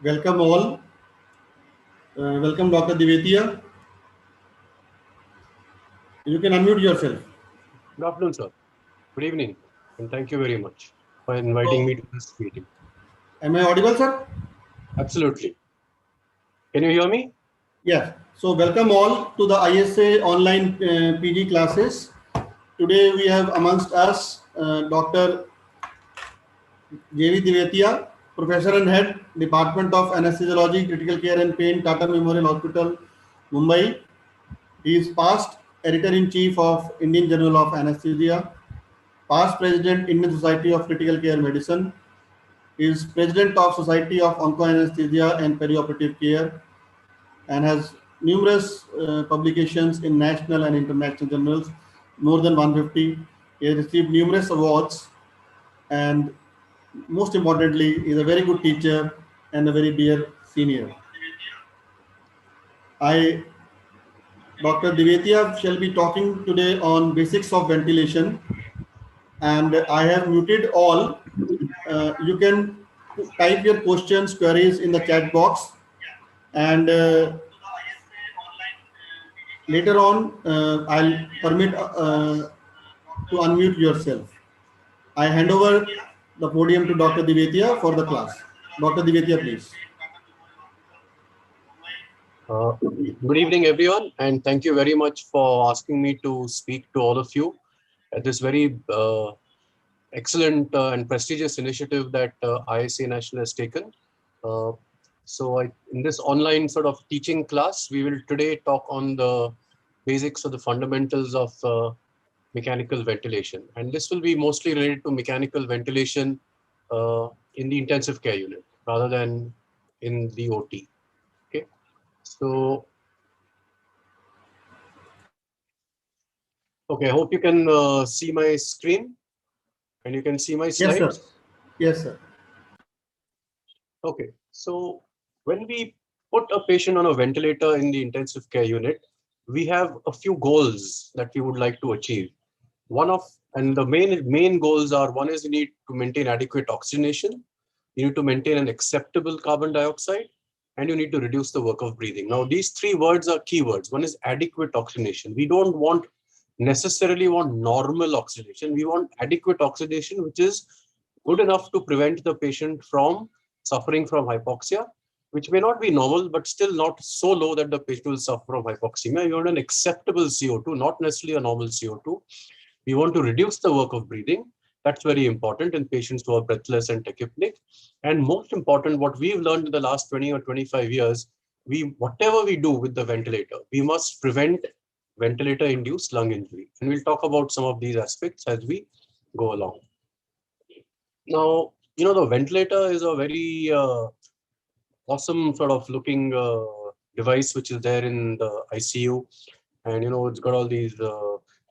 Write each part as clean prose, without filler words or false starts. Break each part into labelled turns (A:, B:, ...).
A: Welcome all. Welcome Dr. Divatia. You can unmute yourself.
B: Good afternoon, sir. Good evening, and thank you very much for inviting
A: So,
B: me to this meeting.
A: am I audible, sir?
B: Absolutely. Can you hear me?
A: Yes. So, welcome all to the ISA online PG classes. Today we have amongst us Dr. J.V.Divatia, Professor and Head, Department of Anesthesiology, Critical Care and Pain, Tata Memorial Hospital, Mumbai. He is past Editor-in-Chief of Indian Journal of Anesthesia, past President, Indian Society of Critical Care Medicine, is President of Society of Onco-Anesthesia and Perioperative Care, and has numerous publications in national and international journals, more than 150. He has received numerous awards, and most importantly, is a very good teacher and a very dear senior. I, Dr. Divatia, shall be talking today on basics of ventilation, and I have muted all. You can type your questions, queries in the chat box, and later on I'll permit to unmute yourself. I hand over the podium to Dr. Divatia for the class. Dr. Divatia, please.
B: Good evening, everyone, and thank you very much for asking me to speak to all of you at this very excellent and prestigious initiative that ISA National has taken. In this online sort of teaching class, we will today talk on the basics of the fundamentals of mechanical ventilation. And this will be mostly related to mechanical ventilation in the intensive care unit rather than in the OT. Okay, so okay, I hope you can see my screen and you can see my slides.
A: Yes, sir. Yes, sir.
B: Okay, so when we put a patient on a ventilator in the intensive care unit, we have a few goals that we would like to achieve. The main goals are: one is you need to maintain adequate oxygenation, you need to maintain an acceptable carbon dioxide, and you need to reduce the work of breathing. Now, these three words are keywords. One is adequate oxygenation. We don't necessarily want normal oxygenation. We want adequate oxygenation, which is good enough to prevent the patient from suffering from hypoxia, which may not be normal, but still not so low that the patient will suffer from hypoxemia. You want an acceptable CO2, not necessarily a normal CO2. We want to reduce the work of breathing. That's very important in patients who are breathless and tachypneic. And most important, what we've learned in the last 20 or 25 years, whatever we do with the ventilator, we must prevent ventilator-induced lung injury. And we'll talk about some of these aspects as we go along. Now, the ventilator is a very awesome sort of looking device which is there in the ICU. And, it's got all these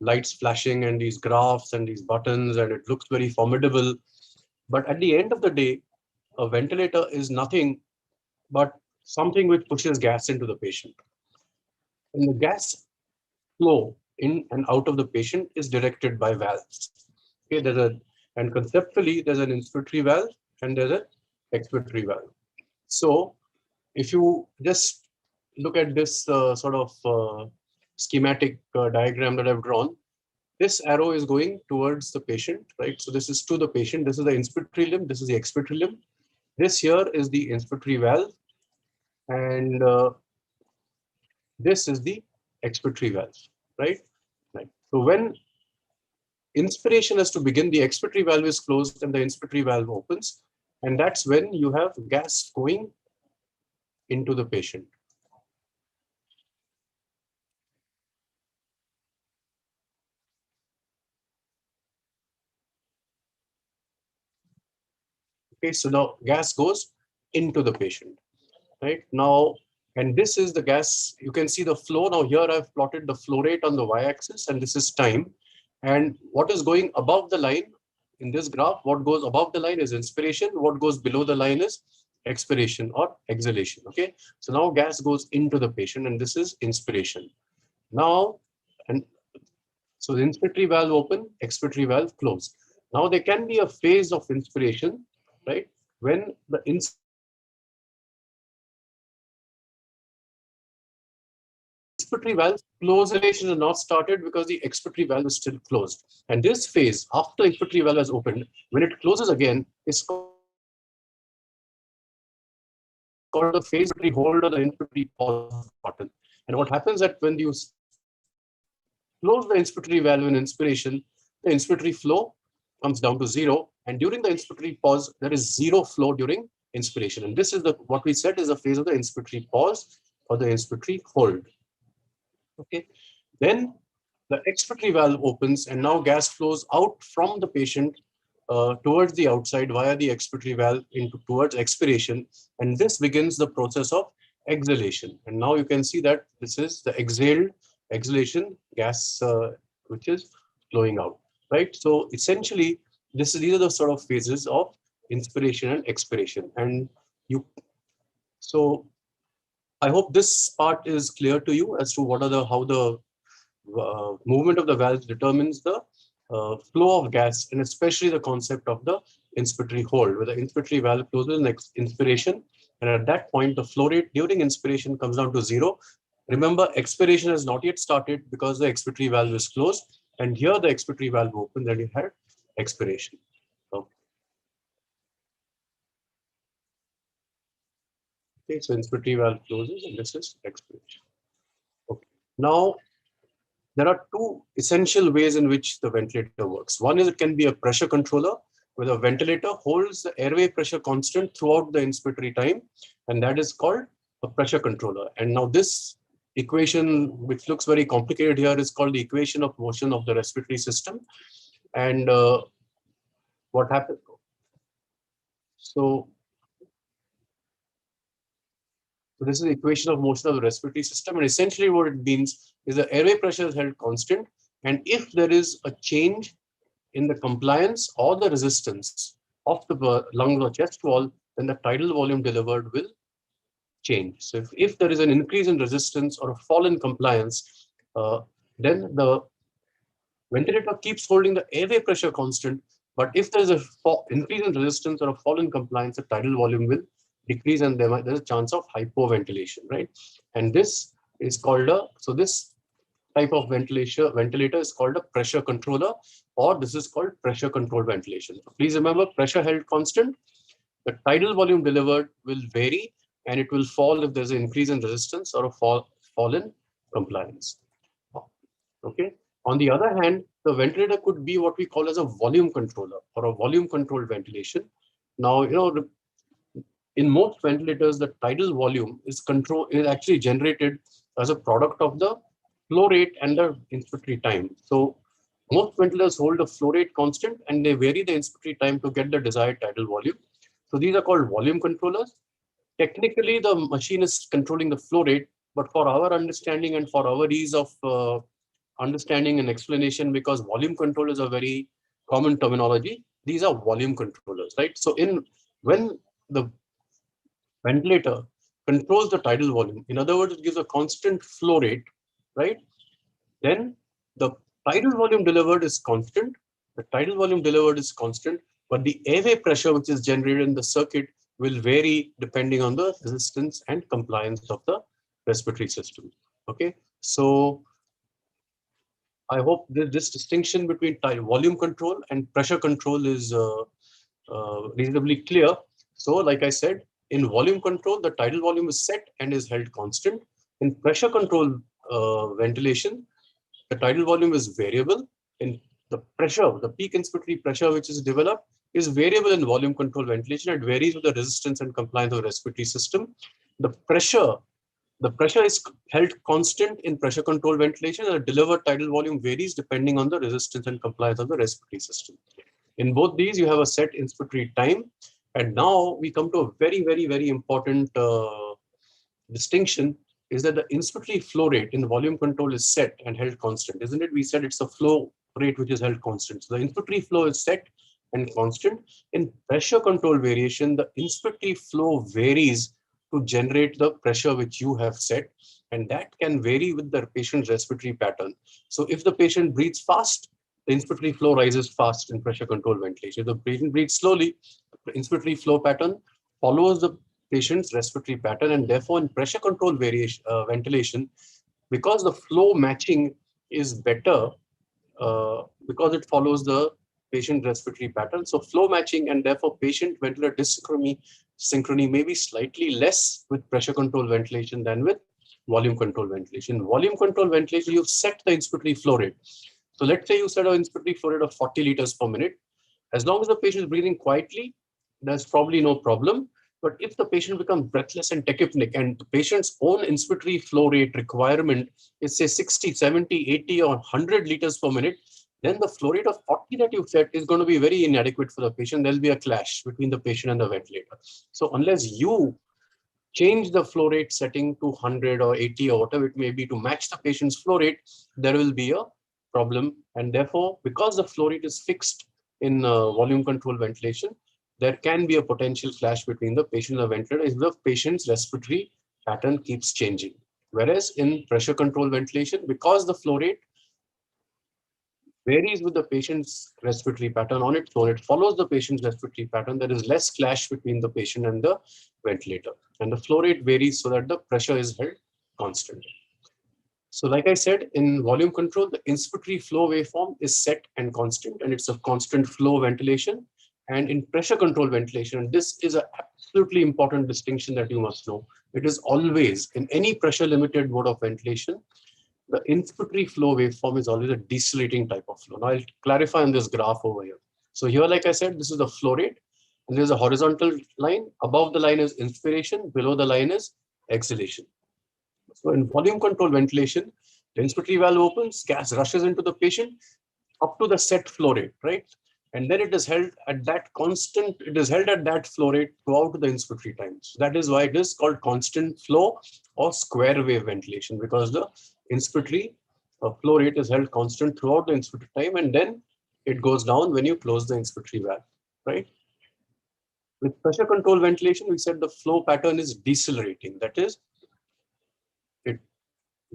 B: lights flashing and these graphs and these buttons, and it looks very formidable. But at the end of the day, a ventilator is nothing but something which pushes gas into the patient. And the gas flow in and out of the patient is directed by valves. Okay, and conceptually, there's an inspiratory valve and there's an expiratory valve. So if you just look at this sort of schematic diagram that I've drawn, this arrow is going towards the patient, right? So this is to the patient. This is the inspiratory limb. This is the expiratory limb. This here is the inspiratory valve. And this is the expiratory valve, right? So when inspiration has to begin, the expiratory valve is closed and the inspiratory valve opens. And that's when you have gas going into the patient. Okay, so now gas goes into the patient, right? Now, and this is the gas, you can see the flow. Now here I've plotted the flow rate on the y-axis, and this is time. And what is going above the line in this graph, what goes above the line is inspiration, what goes below the line is expiration or exhalation, okay? So now gas goes into the patient, and this is inspiration. Now, and so the inspiratory valve open, expiratory valve closed. Now there can be a phase of inspiration, right? When the inspiratory valve closation is not started because the expiratory valve is still closed. And this phase, after the inspiratory valve has opened, when it closes again, is called the phase inspiratory hold or the inspiratory pause button. And what happens that when you close the inspiratory valve in inspiration, the inspiratory flow comes down to 0. And during the inspiratory pause, there is 0 flow during inspiration. And this is what we said is the phase of the inspiratory pause or the inspiratory hold. Okay. Then the expiratory valve opens and now gas flows out from the patient towards the outside via the expiratory valve towards expiration. And this begins the process of exhalation. And now you can see that this is the exhalation gas which is flowing out, right? So essentially, these are the sort of phases of inspiration and expiration. And so I hope this part is clear to you as to how the movement of the valve determines the flow of gas, and especially the concept of the inspiratory hold, where the inspiratory valve closes next inspiration, and at that point the flow rate during inspiration comes down to 0. Remember, expiration has not yet started because the expiratory valve is closed, and here the expiratory valve opens and you had expiration. Okay, so inspiratory valve closes and this is expiration. Okay. Now, there are two essential ways in which the ventilator works. One is it can be a pressure controller, where the ventilator holds the airway pressure constant throughout the inspiratory time, and that is called a pressure controller. And now this equation, which looks very complicated here, is called the equation of motion of the respiratory system. And what happens? So this is the equation of motion of the respiratory system. And essentially what it means is the airway pressure is held constant. And if there is a change in the compliance or the resistance of the lung or chest wall, then the tidal volume delivered will change. So if there is an increase in resistance or a fall in compliance, then the ventilator keeps holding the airway pressure constant. But if there is a increase in resistance or a fall in compliance, the tidal volume will decrease, and there's a chance of hypoventilation, right? And this is called this type of ventilator is called a pressure controller, or this is called pressure controlled ventilation. So please remember, pressure held constant, the tidal volume delivered will vary, and it will fall if there's an increase in resistance or a fall in compliance. Okay. On the other hand, the ventilator could be what we call as a volume controller or a volume controlled ventilation. Now, in most ventilators, the tidal volume is actually generated as a product of the flow rate and the inspiratory time. So most ventilators hold the flow rate constant and they vary the inspiratory time to get the desired tidal volume. So these are called volume controllers. Technically, the machine is controlling the flow rate, but for our understanding and for our ease of understanding and explanation, because volume control is a very common terminology, these are volume controllers, right? So when the ventilator controls the tidal volume, in other words, it gives a constant flow rate, right? Then the tidal volume delivered is constant. The tidal volume delivered is constant, but the airway pressure which is generated in the circuit will vary depending on the resistance and compliance of the respiratory system. Okay, so I hope this distinction between volume control and pressure control is reasonably clear. So, like I said, in volume control, the tidal volume is set and is held constant. In pressure control ventilation, the tidal volume is variable. In the pressure, the peak inspiratory pressure which is developed is variable in volume control ventilation. It varies with the resistance and compliance of the respiratory system. The pressure is held constant in pressure control ventilation, and the delivered tidal volume varies depending on the resistance and compliance of the respiratory system. In both these, you have a set inspiratory time. And now we come to a very, very, very important distinction, is that the inspiratory flow rate in volume control is set and held constant, isn't it? We said it's a flow rate which is held constant. So the inspiratory flow is set and constant. In pressure control variation, the inspiratory flow varies to generate the pressure which you have set, and that can vary with the patient's respiratory pattern. So if the patient breathes fast, the inspiratory flow rises fast in pressure control ventilation. If the patient breathes slowly, the inspiratory flow pattern follows the patient's respiratory pattern, and therefore in pressure control ventilation, because the flow matching is better, because it follows the patient respiratory pattern. So flow matching and therefore patient ventilator synchrony may be slightly less with pressure control ventilation than with volume control ventilation. Volume control ventilation, you've set the inspiratory flow rate. So let's say you set an inspiratory flow rate of 40 liters per minute. As long as the patient is breathing quietly, there's probably no problem. But if the patient becomes breathless and tachypnic and the patient's own inspiratory flow rate requirement is say 60, 70, 80 or 100 liters per minute, then the flow rate of 40 that you set is going to be very inadequate for the patient. There'll be a clash between the patient and the ventilator. So unless you change the flow rate setting to 100 or 80 or whatever it may be to match the patient's flow rate, there will be a problem. And therefore, because the flow rate is fixed in volume control ventilation, there can be a potential clash between the patient and the ventilator if the patient's respiratory pattern keeps changing. Whereas in pressure control ventilation, because the flow rate varies with the patient's respiratory pattern on its own, it follows the patient's respiratory pattern, there is less clash between the patient and the ventilator. And the flow rate varies so that the pressure is held constant. So like I said, in volume control, the inspiratory flow waveform is set and constant, and it's a constant flow ventilation. And in pressure control ventilation, this is an absolutely important distinction that you must know. It is always, in any pressure limited mode of ventilation, the inspiratory flow waveform is always a decelerating type of flow. Now I'll clarify on this graph over here. So here, like I said, this is the flow rate, and there's a horizontal line. Above the line is inspiration, below the line is exhalation. So in volume control ventilation, the inspiratory valve opens, gas rushes into the patient up to the set flow rate, right? And then it is held at that constant, it is held at that flow rate throughout the inspiratory time. So that is why it is called constant flow or square wave ventilation, because the inspiratory flow rate is held constant throughout the inspiratory time, and then it goes down when you close the inspiratory valve, right? With pressure control ventilation, we said the flow pattern is decelerating. That is, it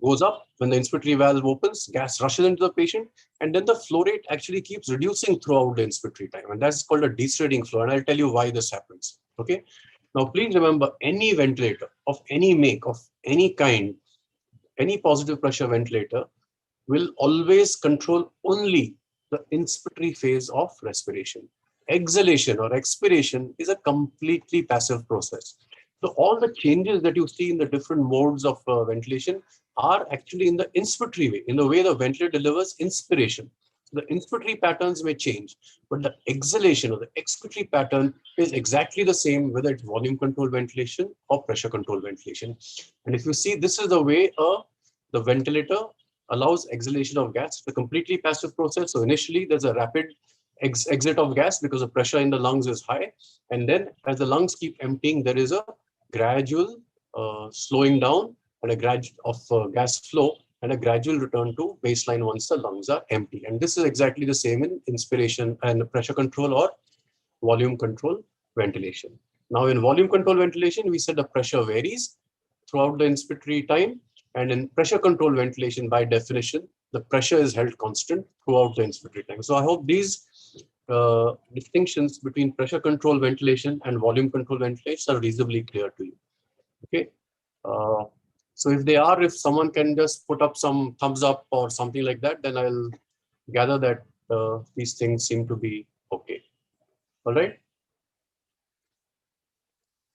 B: goes up when the inspiratory valve opens, gas rushes into the patient, and then the flow rate actually keeps reducing throughout the inspiratory time. And that's called a decelerating flow. And I'll tell you why this happens. Okay. Now, please remember, any ventilator of any make, of any kind, any positive pressure ventilator will always control only the inspiratory phase of respiration. Exhalation or expiration is a completely passive process. So all the changes that you see in the different modes of ventilation are actually in the inspiratory way, in the way the ventilator delivers inspiration. So the inspiratory patterns may change, but the exhalation or the expiratory pattern is exactly the same, whether it's volume control ventilation or pressure control ventilation. And if you see, this is the way the ventilator allows exhalation of gas. It's a completely passive process. So initially, there's a rapid exit of gas because the pressure in the lungs is high. And then as the lungs keep emptying, there is a gradual slowing down and a gradual of gas flow and a gradual return to baseline once the lungs are empty. And this is exactly the same in inspiration and pressure control or volume control ventilation. Now in volume control ventilation, we said the pressure varies throughout the inspiratory time. And in pressure control ventilation, by definition, the pressure is held constant throughout the inspiratory time. So I hope these distinctions between pressure control ventilation and volume control ventilation are reasonably clear to you. Okay. So if they are, if someone can just put up some thumbs up or something like that, then I'll gather that these things seem to be okay. All right.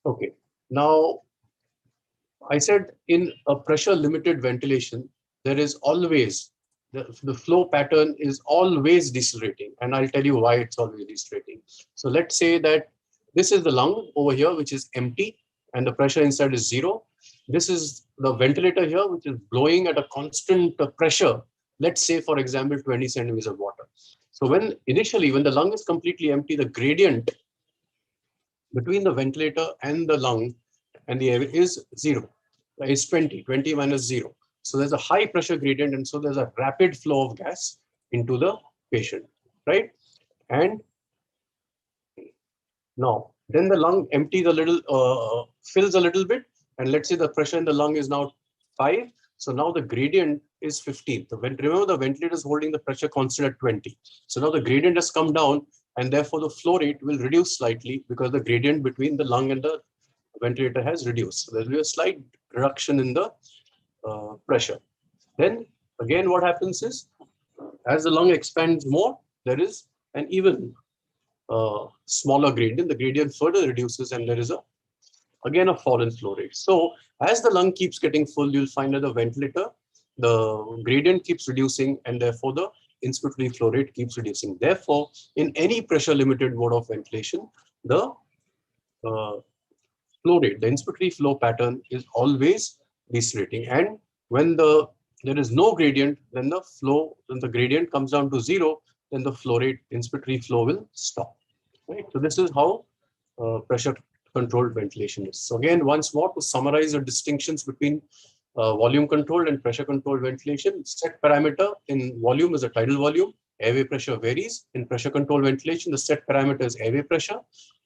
B: Okay. Now, I said in a pressure limited ventilation, there is always, the flow pattern is always decelerating. And I'll tell you why it's always decelerating. So let's say that this is the lung over here, which is empty, and the pressure inside is 0. This is the ventilator here, which is blowing at a constant pressure. Let's say, for example, 20 centimeters of water. So when the lung is completely empty, the gradient between the ventilator and the lung and the air is 0. It's 20 minus 0. So there's a high pressure gradient, and so there's a rapid flow of gas into the patient, right? And now, then the lung empties a little, fills a little bit, and let's say the pressure in the lung is now 5. So now the gradient is 15. Remember, the ventilator is holding the pressure constant at 20. So now the gradient has come down, and therefore the flow rate will reduce slightly because the gradient between the lung and the ventilator has reduced. So there will be a slight reduction in the pressure. Then again, what happens is, as the lung expands more, there is an even smaller gradient. The gradient further reduces, and there is again a fall in flow rate. So as the lung keeps getting full, you'll find that the ventilator, the gradient keeps reducing, and therefore the inspiratory flow rate keeps reducing. Therefore, in any pressure limited mode of ventilation, the flow rate, the inspiratory flow pattern is always decelerating. And when there is no gradient, then the gradient comes down to zero, then the flow rate, inspiratory flow will stop. Right? So this is how pressure controlled ventilation is. So again, once more, to summarize the distinctions between volume controlled and pressure controlled ventilation, set parameter in volume is a tidal volume. Airway pressure varies. In pressure controlled ventilation, the set parameter is airway pressure.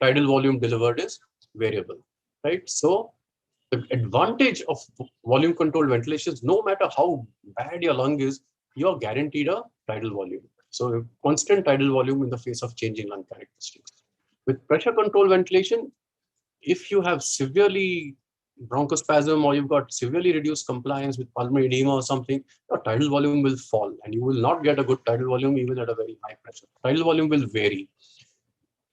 B: Tidal volume delivered is variable. Right? So the advantage of volume controlled ventilation is, no matter how bad your lung is, you're guaranteed a tidal volume. So constant tidal volume in the face of changing lung characteristics. With pressure controlled ventilation, if you have severely bronchospasm or you've got severely reduced compliance with pulmonary edema or something, your tidal volume will fall and you will not get a good tidal volume even at a very high pressure. Tidal volume will vary.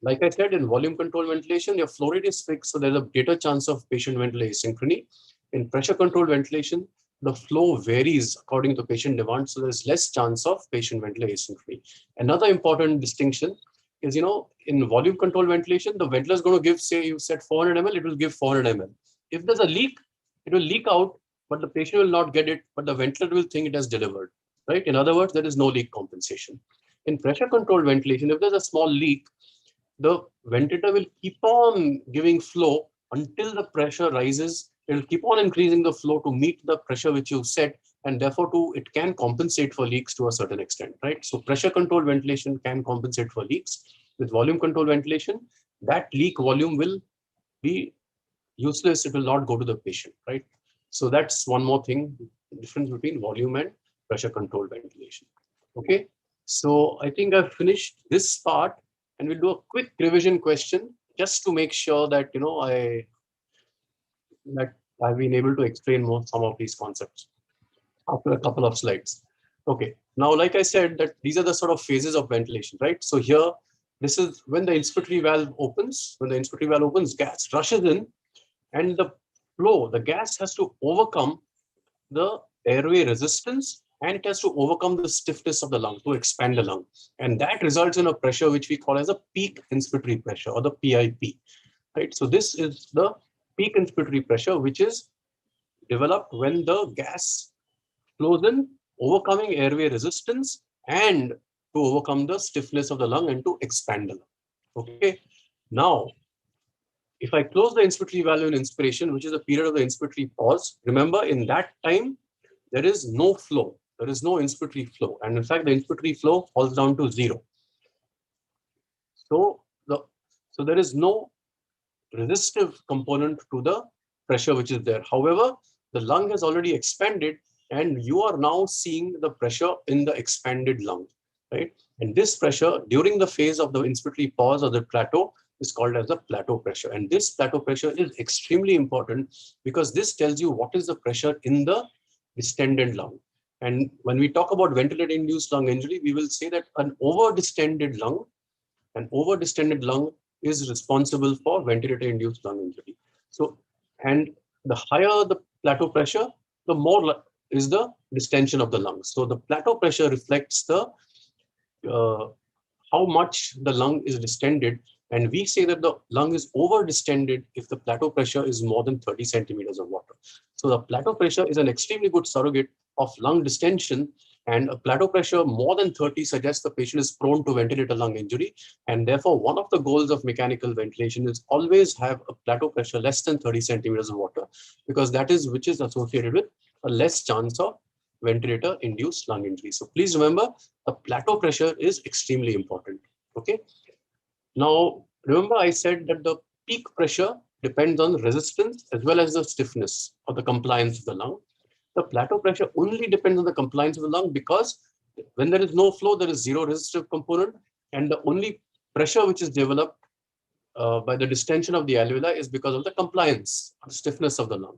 B: Like I said, in volume control ventilation, your flow rate is fixed, so there's a greater chance of patient vental asynchrony. In pressure controlled ventilation, the flow varies according to patient demand, so there's less chance of patient vental asynchrony. Another important distinction is, in volume control ventilation, the ventilator is going to give, say you said 400 ml, it will give 400 ml. If there's a leak, it will leak out, but the patient will not get it, but the ventilator will think it has delivered. Right? In other words, there is no leak compensation. In pressure controlled ventilation, if there's a small leak, the ventilator will keep on giving flow until the pressure rises. It will keep on increasing the flow to meet the pressure which you set, and therefore it can compensate for leaks to a certain extent, right? So pressure controlled ventilation can compensate for leaks. With volume controlled ventilation, that leak volume will be useless. It will not go to the patient, right? So that's one more thing, difference between volume and pressure controlled ventilation. Okay, so I think I've finished this part. And we'll do a quick revision question just to make sure that I've been able to explain some of these concepts after a couple of slides. Okay, now like I said, that these are the sort of phases of ventilation, right? So here, this is when the inspiratory valve opens. When the inspiratory valve opens, gas rushes in, and the gas has to overcome the airway resistance, and it has to overcome the stiffness of the lung to expand the lung. And that results in a pressure which we call as a peak inspiratory pressure, or the PIP. Right? So this is the peak inspiratory pressure, which is developed when the gas flows in, overcoming airway resistance and to overcome the stiffness of the lung and to expand the lung. Okay. Now, if I close the inspiratory valve in inspiration, which is the period of the inspiratory pause, remember in that time, there is no flow. There is no inspiratory flow. And in fact, the inspiratory flow falls down to zero. So there is no resistive component to the pressure which is there. However, the lung has already expanded and you are now seeing the pressure in the expanded lung, right? And this pressure during the phase of the inspiratory pause or the plateau is called as the plateau pressure. And this plateau pressure is extremely important because this tells you what is the pressure in the distended lung. And when we talk about ventilator-induced lung injury, we will say that an over-distended lung is responsible for ventilator-induced lung injury. So, and the higher the plateau pressure, the more is the distension of the lung. So the plateau pressure reflects the how much the lung is distended. And we say that the lung is over distended if the plateau pressure is more than 30 centimeters of water. So the plateau pressure is an extremely good surrogate of lung distension, and a plateau pressure more than 30 suggests the patient is prone to ventilator lung injury. And therefore, one of the goals of mechanical ventilation is always have a plateau pressure less than 30 centimeters of water, because that is which is associated with a less chance of ventilator induced lung injury. So please remember, the plateau pressure is extremely important. Okay. Now, remember I said that the peak pressure depends on resistance as well as the stiffness or the compliance of the lung. The plateau pressure only depends on the compliance of the lung, because when there is no flow, there is zero resistive component, and the only pressure which is developed by the distension of the alveoli is because of the compliance or stiffness of the lung.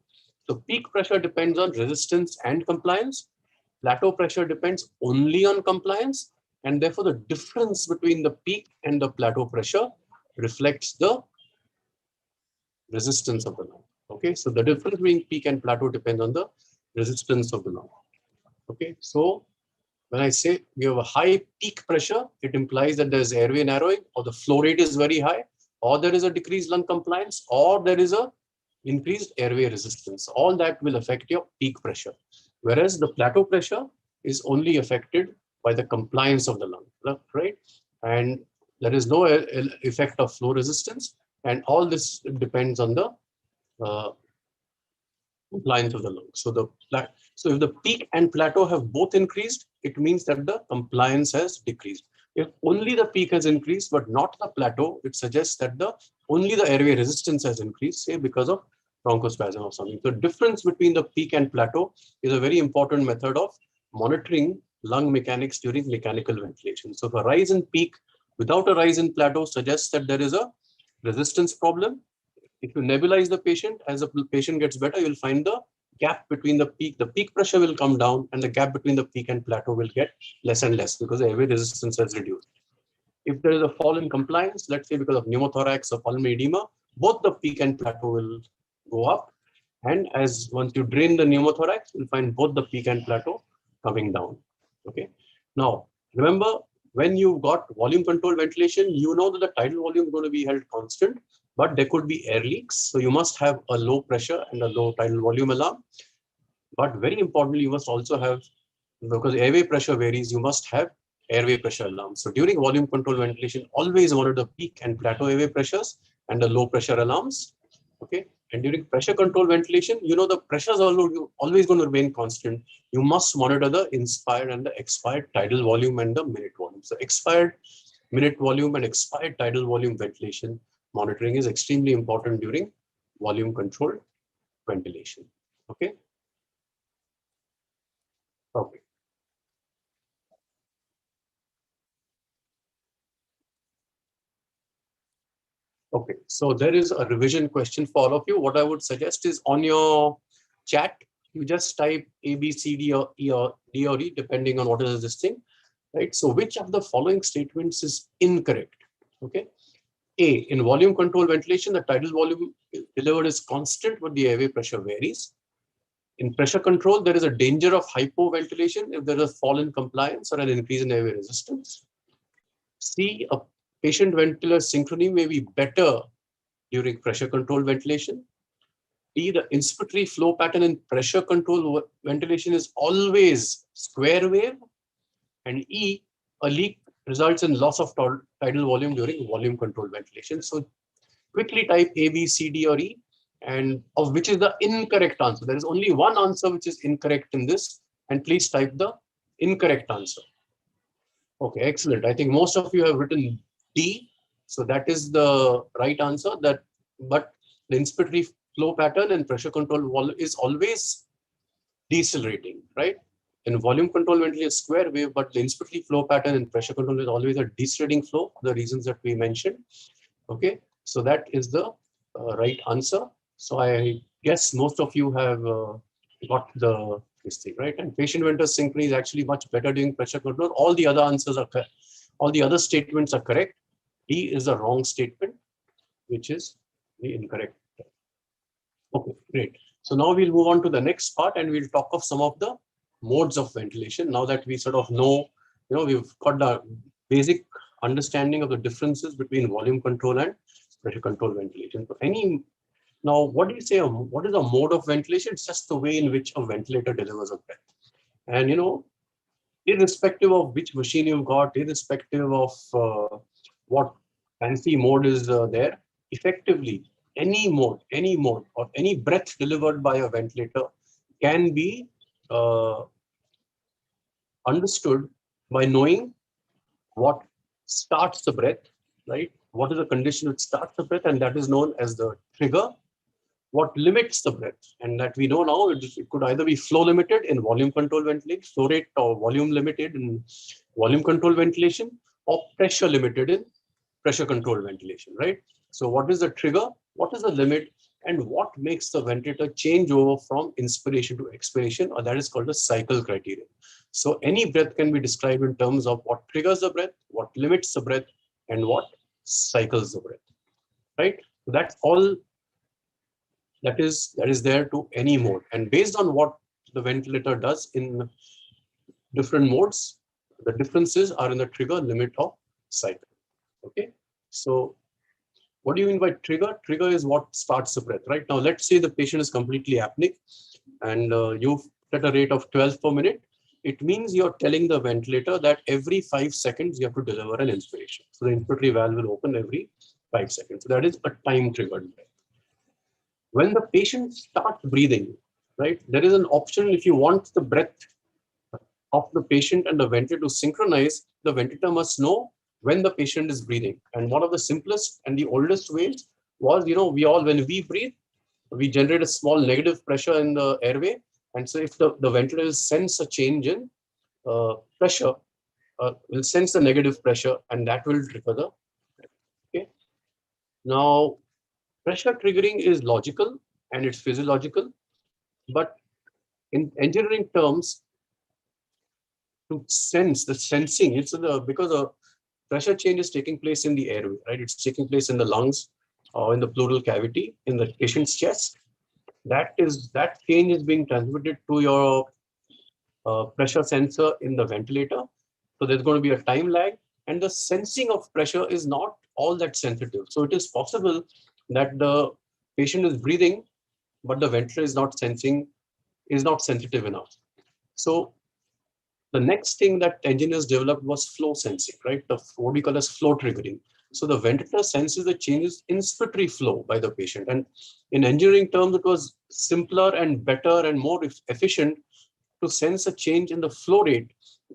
B: So peak pressure depends on resistance and compliance. Plateau pressure depends only on compliance, and therefore the difference between the peak and the plateau pressure reflects the resistance of the lung. Okay, so the difference between peak and plateau depends on the resistance of the lung. Okay, so when I say we have a high peak pressure, it implies that there is airway narrowing, or the flow rate is very high, or there is a decreased lung compliance, or there is a increased airway resistance. All that will affect your peak pressure. Whereas the plateau pressure is only affected by the compliance of the lung, right? And there is no effect of flow resistance. And all this depends on the compliance of the lung. So if the peak and plateau have both increased, it means that the compliance has decreased. If only the peak has increased but not the plateau, it suggests that only the airway resistance has increased, say because of bronchospasm or something. The difference between the peak and plateau is a very important method of monitoring lung mechanics during mechanical ventilation. So if a rise in peak without a rise in plateau suggests that there is a resistance problem. If you nebulize the patient, as the patient gets better, you'll find the gap between the peak pressure will come down, and the gap between the peak and plateau will get less and less because the airway resistance has reduced. If there is a fall in compliance, let's say because of pneumothorax or pulmonary edema, both the peak and plateau will go up. And as once you drain the pneumothorax, you'll find both the peak and plateau coming down. Okay. Now, remember, when you've got volume control ventilation, you know that the tidal volume is going to be held constant, but there could be air leaks. So you must have a low pressure and a low tidal volume alarm. But very importantly, you must also have, because airway pressure varies, you must have airway pressure alarm. So during volume control ventilation, always monitor the peak and plateau airway pressures and the low pressure alarms. Okay. And during pressure control ventilation, you know the pressures are always going to remain constant. You must monitor the inspired and the expired tidal volume and the minute volume. So expired minute volume and expired tidal volume ventilation monitoring is extremely important during volume controlled ventilation. Okay. Okay. Okay, so there is a revision question for all of you. What I would suggest is on your chat, you just type A, B, C, D, or E, or D, or E, depending on what is this thing, right? So which of the following statements is incorrect? Okay. A, in volume control ventilation, the tidal volume delivered is constant, but the airway pressure varies. In pressure control, there is a danger of hypoventilation if there is a fall in compliance or an increase in airway resistance. C, a patient ventilator synchrony may be better during pressure control ventilation. D, the inspiratory flow pattern in pressure control ventilation is always square wave. And E, a leak results in loss of tidal volume during volume control ventilation. So quickly type A, B, C, D, or E, and of which is the incorrect answer. There is only one answer which is incorrect in this, and please type the incorrect answer. Okay, excellent. I think most of you have written D, so that is the right answer. But the inspiratory flow pattern and pressure control is always decelerating, right? In volume control ventilation is square wave, but the inspiratory flow pattern and pressure control is always a decelerating flow for the reasons that we mentioned. Okay, so that is the right answer. So I guess most of you have got this thing, right? And patient ventilator synchrony is actually much better during pressure control. All the other answers are correct. All the other statements are correct. D is the wrong statement, which is the incorrect. Okay, great. So now we'll move on to the next part, and we'll talk of some of the modes of ventilation. Now that we sort of know, we've got the basic understanding of the differences between volume control and pressure control ventilation. So now, what do you say? What is a mode of ventilation? It's just the way in which a ventilator delivers a breath. And irrespective of which machine you've got, irrespective of what fancy mode is there, effectively any mode or any breath delivered by a ventilator can be understood by knowing what starts the breath, right? What is the condition which starts the breath, and that is known as the trigger. What limits the breath, and that we know now, it could either be flow limited in volume control ventilation, flow rate or volume limited in volume control ventilation, or pressure limited in pressure control ventilation, right? So what is the trigger? What is the limit? and what makes the ventilator change over from inspiration to expiration, or that is called the cycle criterion. So any breath can be described in terms of what triggers the breath, what limits the breath, and what cycles the breath, right? So that's all that is there to any mode. And based on what the ventilator does in different modes, the differences are in the trigger, limit, or cycle. Okay, so what do you mean by trigger? Trigger is what starts the breath. Right now, let's say the patient is completely apneic and you've set a rate of 12 per minute. It means you're telling the ventilator that every 5 seconds you have to deliver an inspiration. So the inspiratory valve will open every 5 seconds. So that is a time triggered breath. When the patient starts breathing, right, there is an option. If you want the breath of the patient and the ventilator to synchronize, the ventilator must know when the patient is breathing. And one of the simplest and the oldest ways was, we all, when we breathe, we generate a small negative pressure in the airway. And so if the ventilator will sense a change in pressure, will sense the negative pressure, and that will trigger the, okay. Now, pressure triggering is logical and it's physiological, but in engineering terms, to sense the sensing, it's because a pressure change is taking place in the airway, right? It's taking place in the lungs or in the pleural cavity in the patient's chest. That change is being transmitted to your pressure sensor in the ventilator. So there's going to be a time lag, and the sensing of pressure is not all that sensitive. So it is possible that the patient is breathing, but the ventilator is not sensitive enough. So the next thing that engineers developed was flow sensing, right? What we call as flow triggering. So the ventilator senses the changes in inspiratory flow by the patient. And in engineering terms, it was simpler and better and more efficient to sense a change in the flow rate,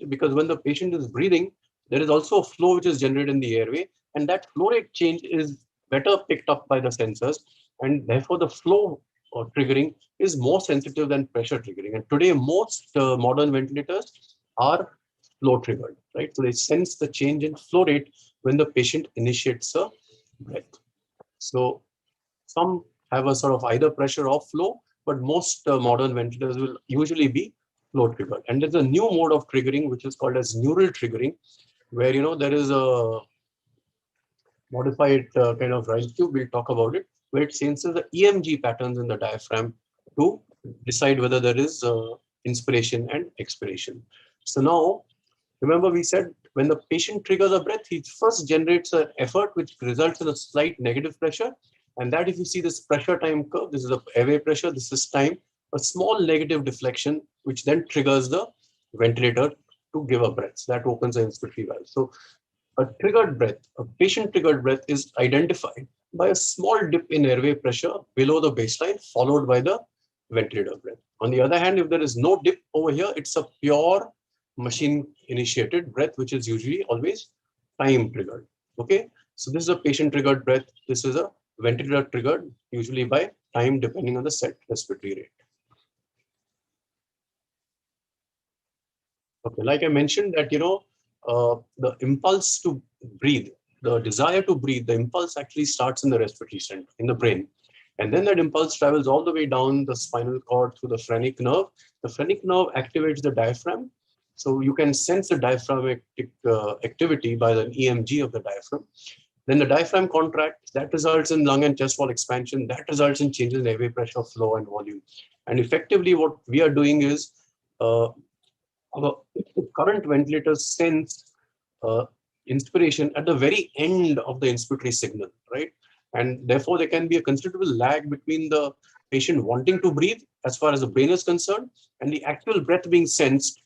B: because when the patient is breathing, there is also a flow which is generated in the airway, and that flow rate change is better picked up by the sensors, and therefore the flow triggering is more sensitive than pressure triggering. And today, most modern ventilators are flow triggered, right? So they sense the change in flow rate when the patient initiates a breath. So some have a sort of either pressure or flow, but most modern ventilators will usually be flow triggered. And there's a new mode of triggering which is called as neural triggering, where there is a modified kind of ride cube. We'll talk about it, where it senses the EMG patterns in the diaphragm to decide whether there is inspiration and expiration. So now, remember we said when the patient triggers a breath, he first generates an effort which results in a slight negative pressure. And that, if you see this pressure time curve, this is the airway pressure, this is time, a small negative deflection, which then triggers the ventilator to give a breath. So that opens the inspiratory valve. So a triggered breath, a patient triggered breath is identified by a small dip in airway pressure below the baseline, followed by the ventilator breath. On the other hand, if there is no dip over here, it's a pure machine initiated breath, which is usually always time triggered. Okay, so this is a patient triggered breath. This is a ventilator triggered, usually by time, depending on the set respiratory rate. Okay, like I mentioned that, the impulse to breathe, the desire to breathe, the impulse actually starts in the respiratory center, in the brain. And then that impulse travels all the way down the spinal cord through the phrenic nerve. The phrenic nerve activates the diaphragm. So you can sense the diaphragmatic activity by the EMG of the diaphragm. Then the diaphragm contracts, that results in lung and chest wall expansion, that results in changes in airway pressure, flow, and volume. And effectively what we are doing is, our current ventilators sense inspiration at the very end of the inspiratory signal, right? And therefore, there can be a considerable lag between the patient wanting to breathe, as far as the brain is concerned, and the actual breath being sensed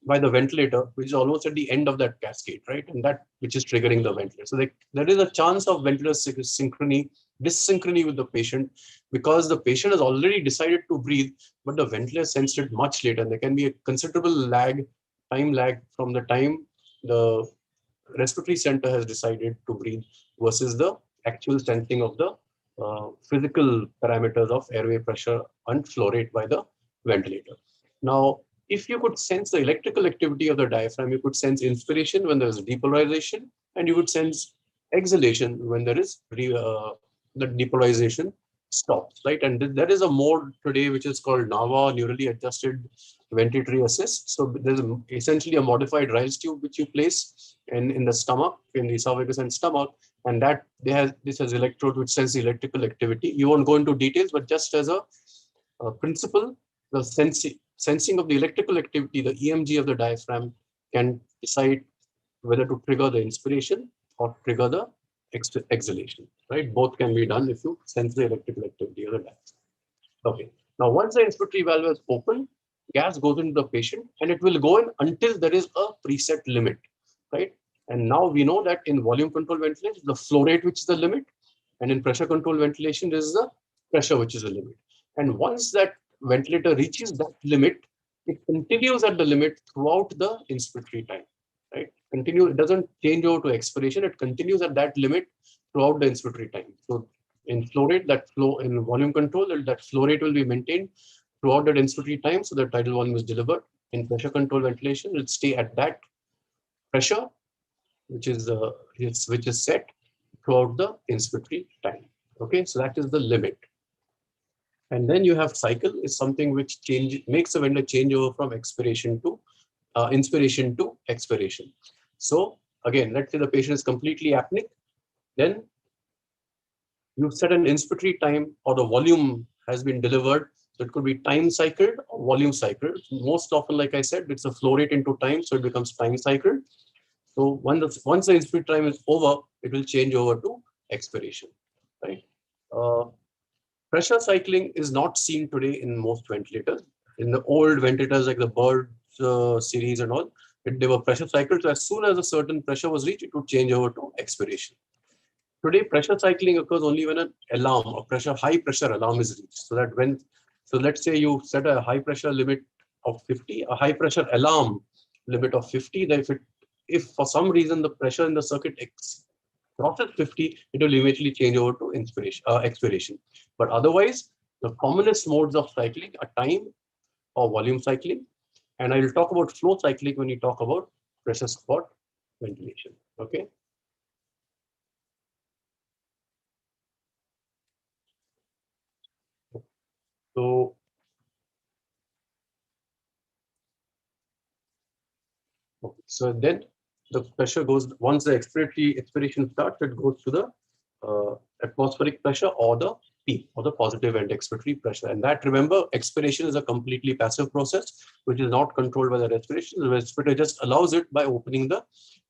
B: by the ventilator, which is almost at the end of that cascade, right? And that which is triggering the ventilator. So there is a chance of ventilator dyssynchrony with the patient, because the patient has already decided to breathe, but the ventilator sensed it much later. And there can be a considerable time lag from the time the respiratory center has decided to breathe versus the actual sensing of the physical parameters of airway pressure and flow rate by the ventilator. Now, if you could sense the electrical activity of the diaphragm, you could sense inspiration when there is depolarization, and you would sense exhalation when there is the depolarization stops, right? And there is a mode today which is called NAVA, neurally adjusted ventilatory assist. So there's essentially a modified rise tube which you place in the stomach, in the esophagus and stomach, and that this has electrode which sense the electrical activity. You won't go into details, but just as a principle, the sensing of the electrical activity, the EMG of the diaphragm, can decide whether to trigger the inspiration or trigger the exhalation, right? Both can be done if you sense the electrical activity of the diaphragm. Okay. Now, once the inspiratory valve is open, gas goes into the patient and it will go in until there is a preset limit, right? And now we know that in volume control ventilation, the flow rate, which is the limit, and in pressure control ventilation, there is the pressure, which is the limit. And once that ventilator reaches that limit, it continues at the limit throughout the inspiratory time, right? It doesn't change over to expiration. It continues at that limit throughout the inspiratory time. So in flow rate, in volume control, that flow rate will be maintained throughout that inspiratory time, so the tidal volume is delivered. In pressure control ventilation, it will stay at that pressure, which is set throughout the inspiratory time. Okay, so that is the limit. And then you have cycle is something which makes the ventilator change over from inspiration to expiration. So again, let's say the patient is completely apneic, then you set an inspiratory time, or the volume has been delivered. So it could be time cycled or volume cycled. Most often, like I said, it's a flow rate into time, so it becomes time cycled. So once the inspiratory time is over, it will change over to expiration, right? Pressure cycling is not seen today in most ventilators. In the old ventilators like the Bird series and all, they were pressure cycled. So as soon as a certain pressure was reached, it would change over to expiration. Today, pressure cycling occurs only when an alarm, a high pressure alarm is reached. So let's say you set a high pressure limit of 50, a high pressure alarm limit of 50. Then if for some reason the pressure in the circuit crosses 50, it will immediately change over to expiration. But otherwise, the commonest modes of cycling are time or volume cycling. And I will talk about flow cycling when we talk about pressure support ventilation. Okay. So then the pressure goes, once the expiration starts, it goes to the atmospheric pressure or the PEEP, or the positive end expiratory pressure. And that, remember, expiration is a completely passive process, which is not controlled by the respiration. The respirator just allows it by opening the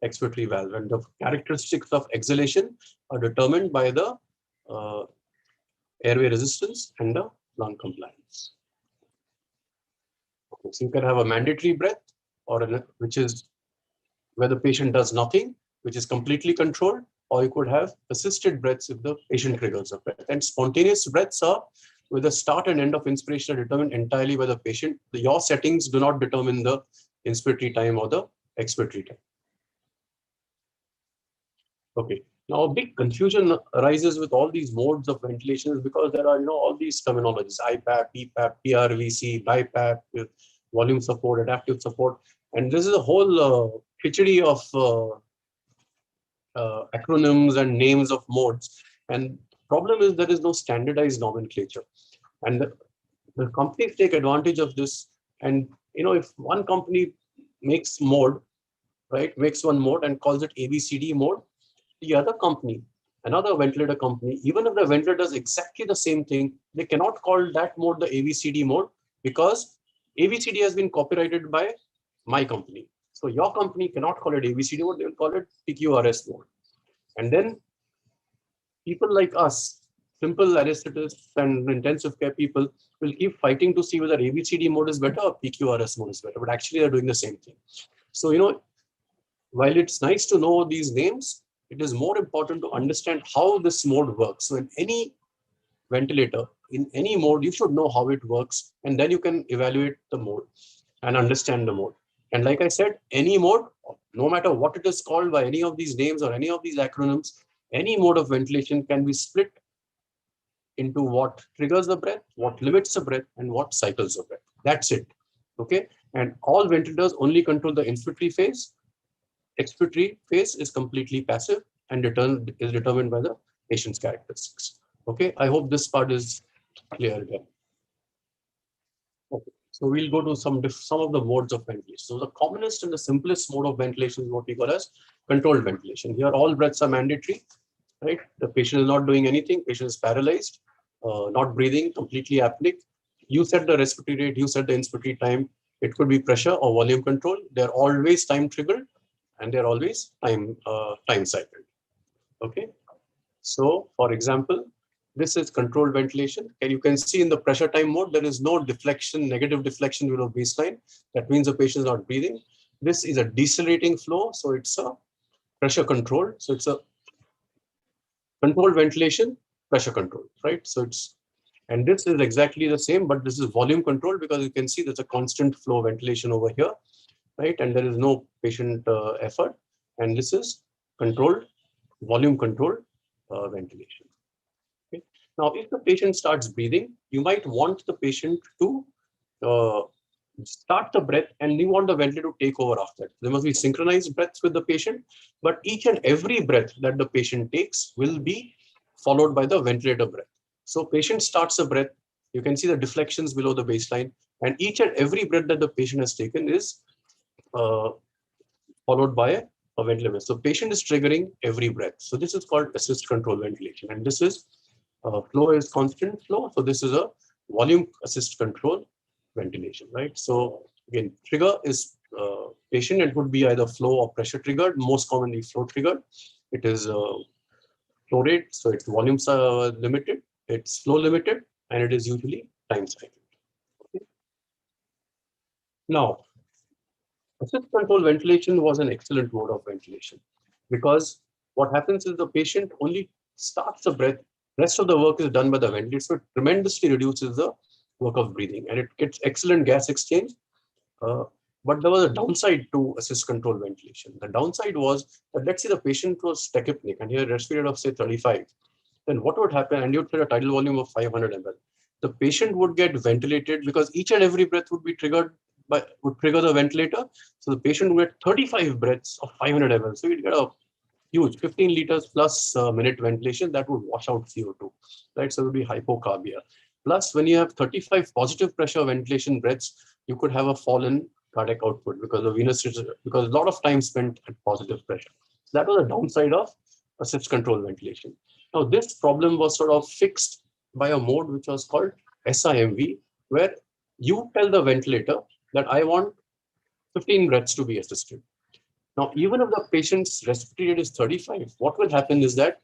B: expiratory valve. And the characteristics of exhalation are determined by the airway resistance and the lung compliance. Okay, so you can have a mandatory breath, which is where the patient does nothing, which is completely controlled, or you could have assisted breaths if the patient triggers a breath. And spontaneous breaths are with the start and end of inspiration are determined entirely by the patient. Your settings do not determine the inspiratory time or the expiratory time. Okay. Now, a big confusion arises with all these modes of ventilation because there are, all these terminologies: IPAP, PPAP, PRVC, BiPAP, volume support, adaptive support, and this is a whole khichdi of acronyms and names of modes. And problem is there is no standardized nomenclature, and the companies take advantage of this. And if one company makes one mode and calls it ABCD mode, the other company, another ventilator company, even if the ventilator does exactly the same thing, they cannot call that mode the ABCD mode, because ABCD has been copyrighted by my company. So your company cannot call it ABCD mode, they will call it PQRS mode. And then people like us, simple anesthetists and intensive care people, will keep fighting to see whether ABCD mode is better or PQRS mode is better, but actually they're doing the same thing. So, while it's nice to know these names, it is more important to understand how this mode works. So in any ventilator, in any mode, you should know how it works, and then you can evaluate the mode and understand the mode. And like I said, any mode, no matter what it is called by any of these names or any of these acronyms, any mode of ventilation can be split into what triggers the breath, what limits the breath, and what cycles the breath. That's it. Okay. And all ventilators only control the inspiratory phase. Expiratory phase is completely passive and is determined by the patient's characteristics. Okay, I hope this part is clear again. Okay. So we'll go to some of the modes of ventilation. So the commonest and the simplest mode of ventilation is what we call as controlled ventilation. Here all breaths are mandatory, right? The patient is not doing anything, patient is paralyzed, not breathing, completely apneic. You set the respiratory rate, you set the inspiratory time. It could be pressure or volume control. They're always time triggered and they're always time cycled. Okay. So for example, this is controlled ventilation. And you can see in the pressure time mode, there is no deflection, negative deflection below baseline. That means the patient is not breathing. This is a decelerating flow. So it's a pressure control. So it's a controlled ventilation, pressure control, right? So it's, and this is exactly the same, but this is volume control because you can see there's a constant flow ventilation over here, right? And there is no patient effort. And this is controlled, volume controlled ventilation. Okay. Now, if the patient starts breathing, you might want the patient to start the breath and you want the ventilator to take over after that. There must be synchronized breaths with the patient, but each and every breath that the patient takes will be followed by the ventilator breath. So patient starts a breath, you can see the deflections below the baseline, and each and every breath that the patient has taken is followed by a ventilator. So patient is triggering every breath. So this is called assist control ventilation, and this is flow is constant flow. So this is a volume assist control ventilation, right? So again, trigger is patient. It would be either flow or pressure triggered, most commonly flow triggered. It is flow rate, so its volumes are limited, it's flow limited, and it is usually time cycled. Okay. Now, assist control ventilation was an excellent mode of ventilation because what happens is the patient only starts the breath, rest of the work is done by the ventilator, so it tremendously reduces the work of breathing and it gets excellent gas exchange. But there was a downside to assist control ventilation. The downside was that let's say the patient was tachypneic and he had a respiratory rate of say 35, then what would happen? And you'd set a tidal volume of 500 ml. The patient would get ventilated because each and every breath would be triggered would trigger the ventilator. So the patient would get 35 breaths of 500 ml. So you'd get a huge 15 liters plus minute ventilation that would wash out CO2, right? So it would be hypocarbia. Plus, when you have 35 positive pressure ventilation breaths, you could have a fall in cardiac output because of because a lot of time spent at positive pressure. So that was a downside of assist control ventilation. Now, this problem was sort of fixed by a mode which was called SIMV, where you tell the ventilator that I want 15 breaths to be assisted. Now, even if the patient's respiratory rate is 35, what will happen is that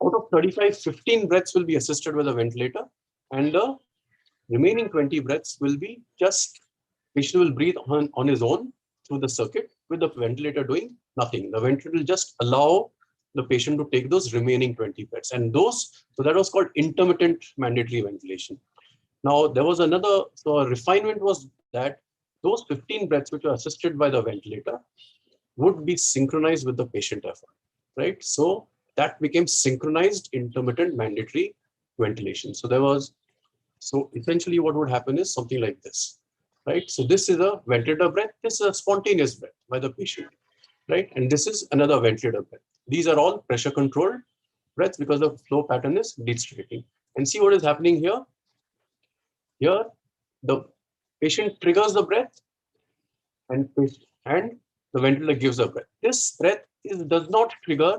B: out of 35, 15 breaths will be assisted with a ventilator, and the remaining 20 breaths will be just, patient will breathe on his own through the circuit with the ventilator doing nothing. The ventilator will just allow the patient to take those remaining 20 breaths. And those, so that was called intermittent mandatory ventilation. Now, there was another, so a refinement was that those 15 breaths which were assisted by the ventilator would be synchronized with the patient effort, right? So that became synchronized intermittent mandatory ventilation. So there was, so essentially what would happen is something like this, right? So this is a ventilator breath, this is a spontaneous breath by the patient, right? And this is another ventilator breath. These are all pressure controlled breaths because the flow pattern is decelerating. And see what is happening here. Here, the patient triggers the breath and the ventilator gives a breath. This breath does not trigger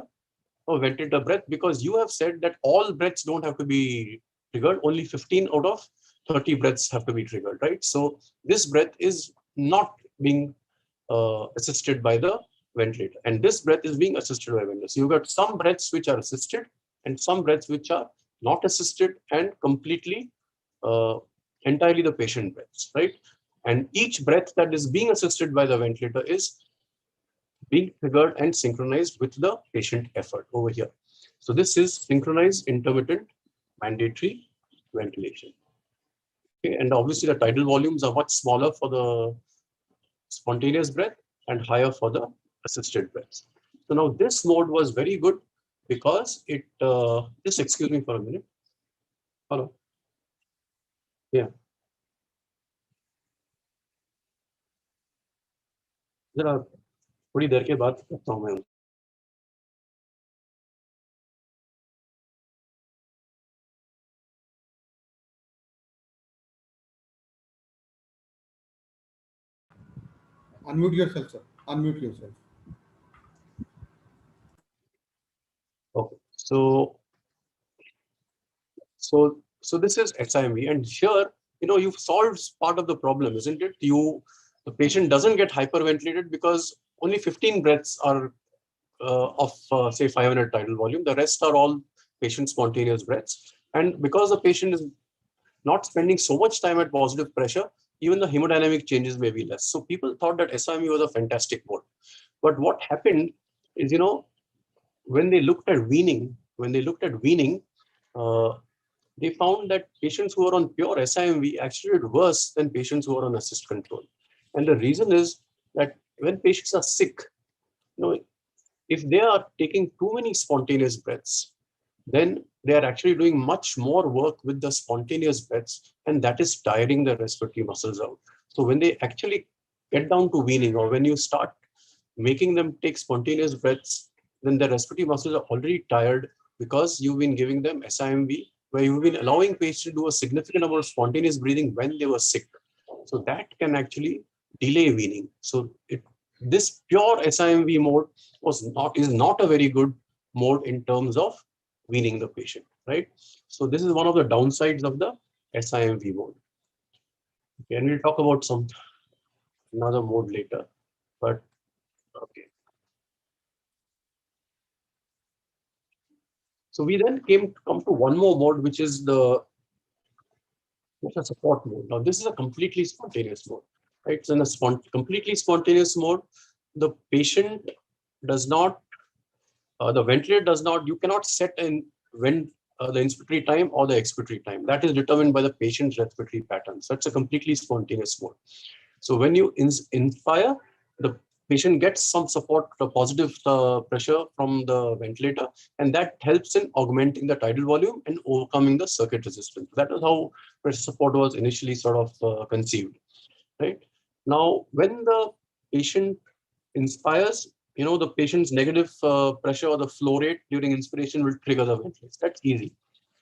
B: a ventilator breath because you have said that all breaths don't have to be triggered. Only 15 out of 30 breaths have to be triggered, right? So this breath is not being assisted by the ventilator, and this breath is being assisted by ventilator. So you've got some breaths which are assisted and some breaths which are not assisted and completely entirely the patient breaths, right? And each breath that is being assisted by the ventilator is being triggered and synchronized with the patient effort over here. So this is synchronized intermittent mandatory ventilation. Okay, and obviously the tidal volumes are much smaller for the spontaneous breath and higher for the assisted breaths. So now this mode was very good because it, just excuse me for a minute. Hello. Yeah. जरा थोड़ी देर के बाद करता हूँ मैं
A: Unmute yourself, sir. Unmute yourself.
B: Okay. So this is SIMV, and here, you've solved part of the problem, isn't it? The patient doesn't get hyperventilated because only 15 breaths are of say 500 tidal volume. The rest are all patient spontaneous breaths, and because the patient is not spending so much time at positive pressure, even the hemodynamic changes may be less. So people thought that SIMV was a fantastic mode, but what happened is, when they looked at weaning, uh, they found that patients who are on pure SIMV actually did worse than patients who are on assist control. And the reason is that when patients are sick, if they are taking too many spontaneous breaths, then they are actually doing much more work with the spontaneous breaths, and that is tiring the respiratory muscles out. So when they actually get down to weaning, or when you start making them take spontaneous breaths, then the respiratory muscles are already tired because you've been giving them SIMV, where you've been allowing patients to do a significant amount of spontaneous breathing when they were sick. So that can actually delay weaning. So this pure SIMV mode is not a very good mode in terms of weaning the patient, right? So this is one of the downsides of the SIMV mode. Okay, and we'll talk about another mode later, but okay. So we then come to one more mode, which is the support mode. Now this is a completely spontaneous mode, right? So in a completely spontaneous mode, the patient does not, the ventilator does not, you cannot set in when the inspiratory time or the expiratory time. That is determined by the patient's respiratory pattern. So it's a completely spontaneous mode. So when you inspire, the patient gets some support, positive pressure from the ventilator, and that helps in augmenting the tidal volume and overcoming the circuit resistance. That is how pressure support was initially sort of conceived, right? Now, when the patient inspires, the patient's negative pressure or the flow rate during inspiration will trigger the ventilator. That's easy.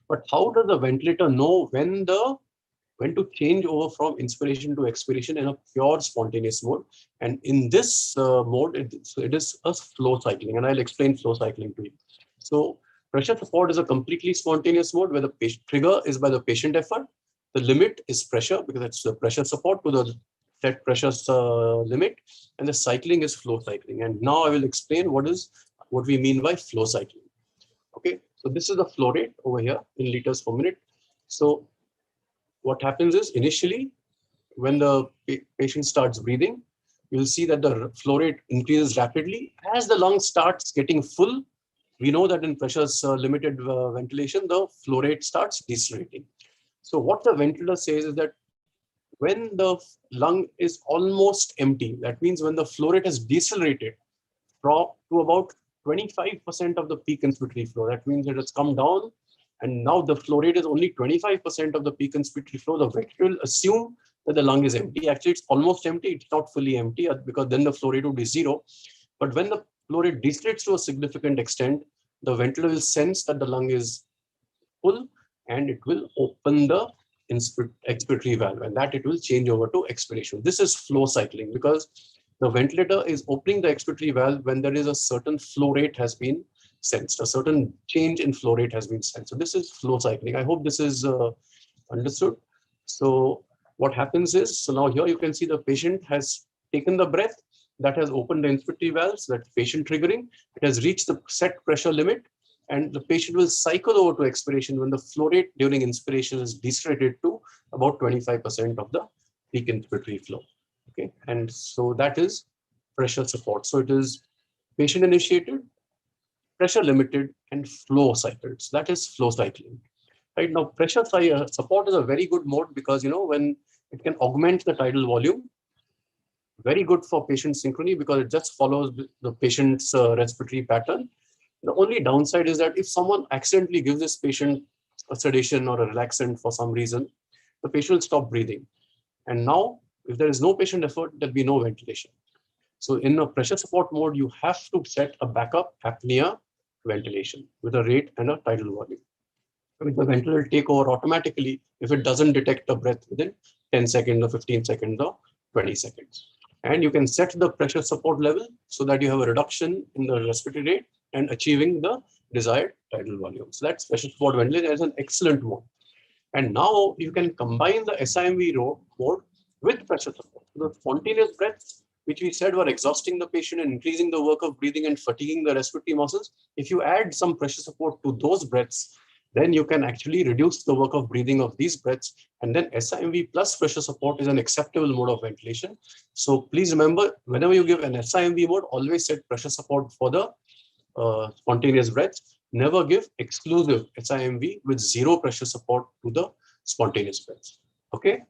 B: But how does the ventilator know when to change over from inspiration to expiration in a pure spontaneous mode? And in this mode, it is a flow cycling, and I'll explain flow cycling to you. So pressure support is a completely spontaneous mode where the trigger is by the patient effort. The limit is pressure, because it's the pressure support to the set pressure limit, and the cycling is flow cycling. And now I will explain what we mean by flow cycling. Okay, so this is the flow rate over here in liters per minute. So what happens is, initially, when the patient starts breathing, you'll see that the flow rate increases rapidly. As the lung starts getting full, we know that in pressures limited ventilation, the flow rate starts decelerating. So what the ventilator says is that when the lung is almost empty, that means when the flow rate has decelerated to about 25% of the peak inspiratory flow, that means it has come down, and now the flow rate is only 25% of the peak inspiratory flow, the ventilator will assume that the lung is empty. Actually, it's almost empty. It's not fully empty, because then the flow rate would be zero. But when the flow rate decelerates to a significant extent, the ventilator will sense that the lung is full, and it will open the expiratory valve, and that it will change over to expiration. This is flow cycling, because the ventilator is opening the expiratory valve when there is a certain flow rate has been sensed, a certain change in flow rate has been sensed. So this is flow cycling. I hope this is understood. So what happens is, so now here you can see the patient has taken the breath, that has opened the inspiratory valves, that's patient triggering. It has reached the set pressure limit, and the patient will cycle over to expiration when the flow rate during inspiration is decelerated to about 25% of the peak inspiratory flow. Okay, and so that is pressure support. So it is patient initiated, pressure limited, and flow cycled. So that is flow cycling. Right now, pressure support is a very good mode, because when it can augment the tidal volume, very good for patient synchrony, because it just follows the patient's respiratory pattern. The only downside is that if someone accidentally gives this patient a sedation or a relaxant for some reason, the patient will stop breathing. And now, if there is no patient effort, there'll be no ventilation. So in a pressure support mode, you have to set a backup apnea ventilation with a rate and a tidal volume. I mean, the ventilator will take over automatically if it doesn't detect a breath within 10 seconds or 15 seconds or 20 seconds. And you can set the pressure support level so that you have a reduction in the respiratory rate and achieving the desired tidal volume. So that's pressure support ventilation as an excellent mode. And now you can combine the SIMV mode with pressure support. The spontaneous breaths, which we said were exhausting the patient and increasing the work of breathing and fatiguing the respiratory muscles, if you add some pressure support to those breaths, then you can actually reduce the work of breathing of these breaths. And then SIMV plus pressure support is an acceptable mode of ventilation. So please remember, whenever you give an SIMV mode, always set pressure support for the spontaneous breaths. Never give exclusive SIMV with zero pressure support to the spontaneous breaths. Okay,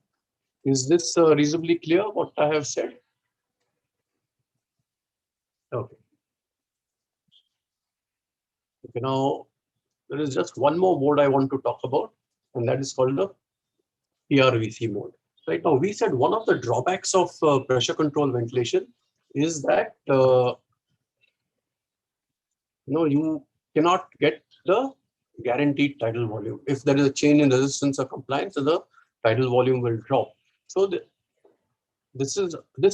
B: is this reasonably clear what I have said? Okay. Okay, now there is just one more mode I want to talk about, and that is called the PRVC mode. Right now, we said one of the drawbacks of pressure control ventilation is that you cannot get the guaranteed tidal volume. If there is a change in resistance or compliance, the tidal volume will drop. So this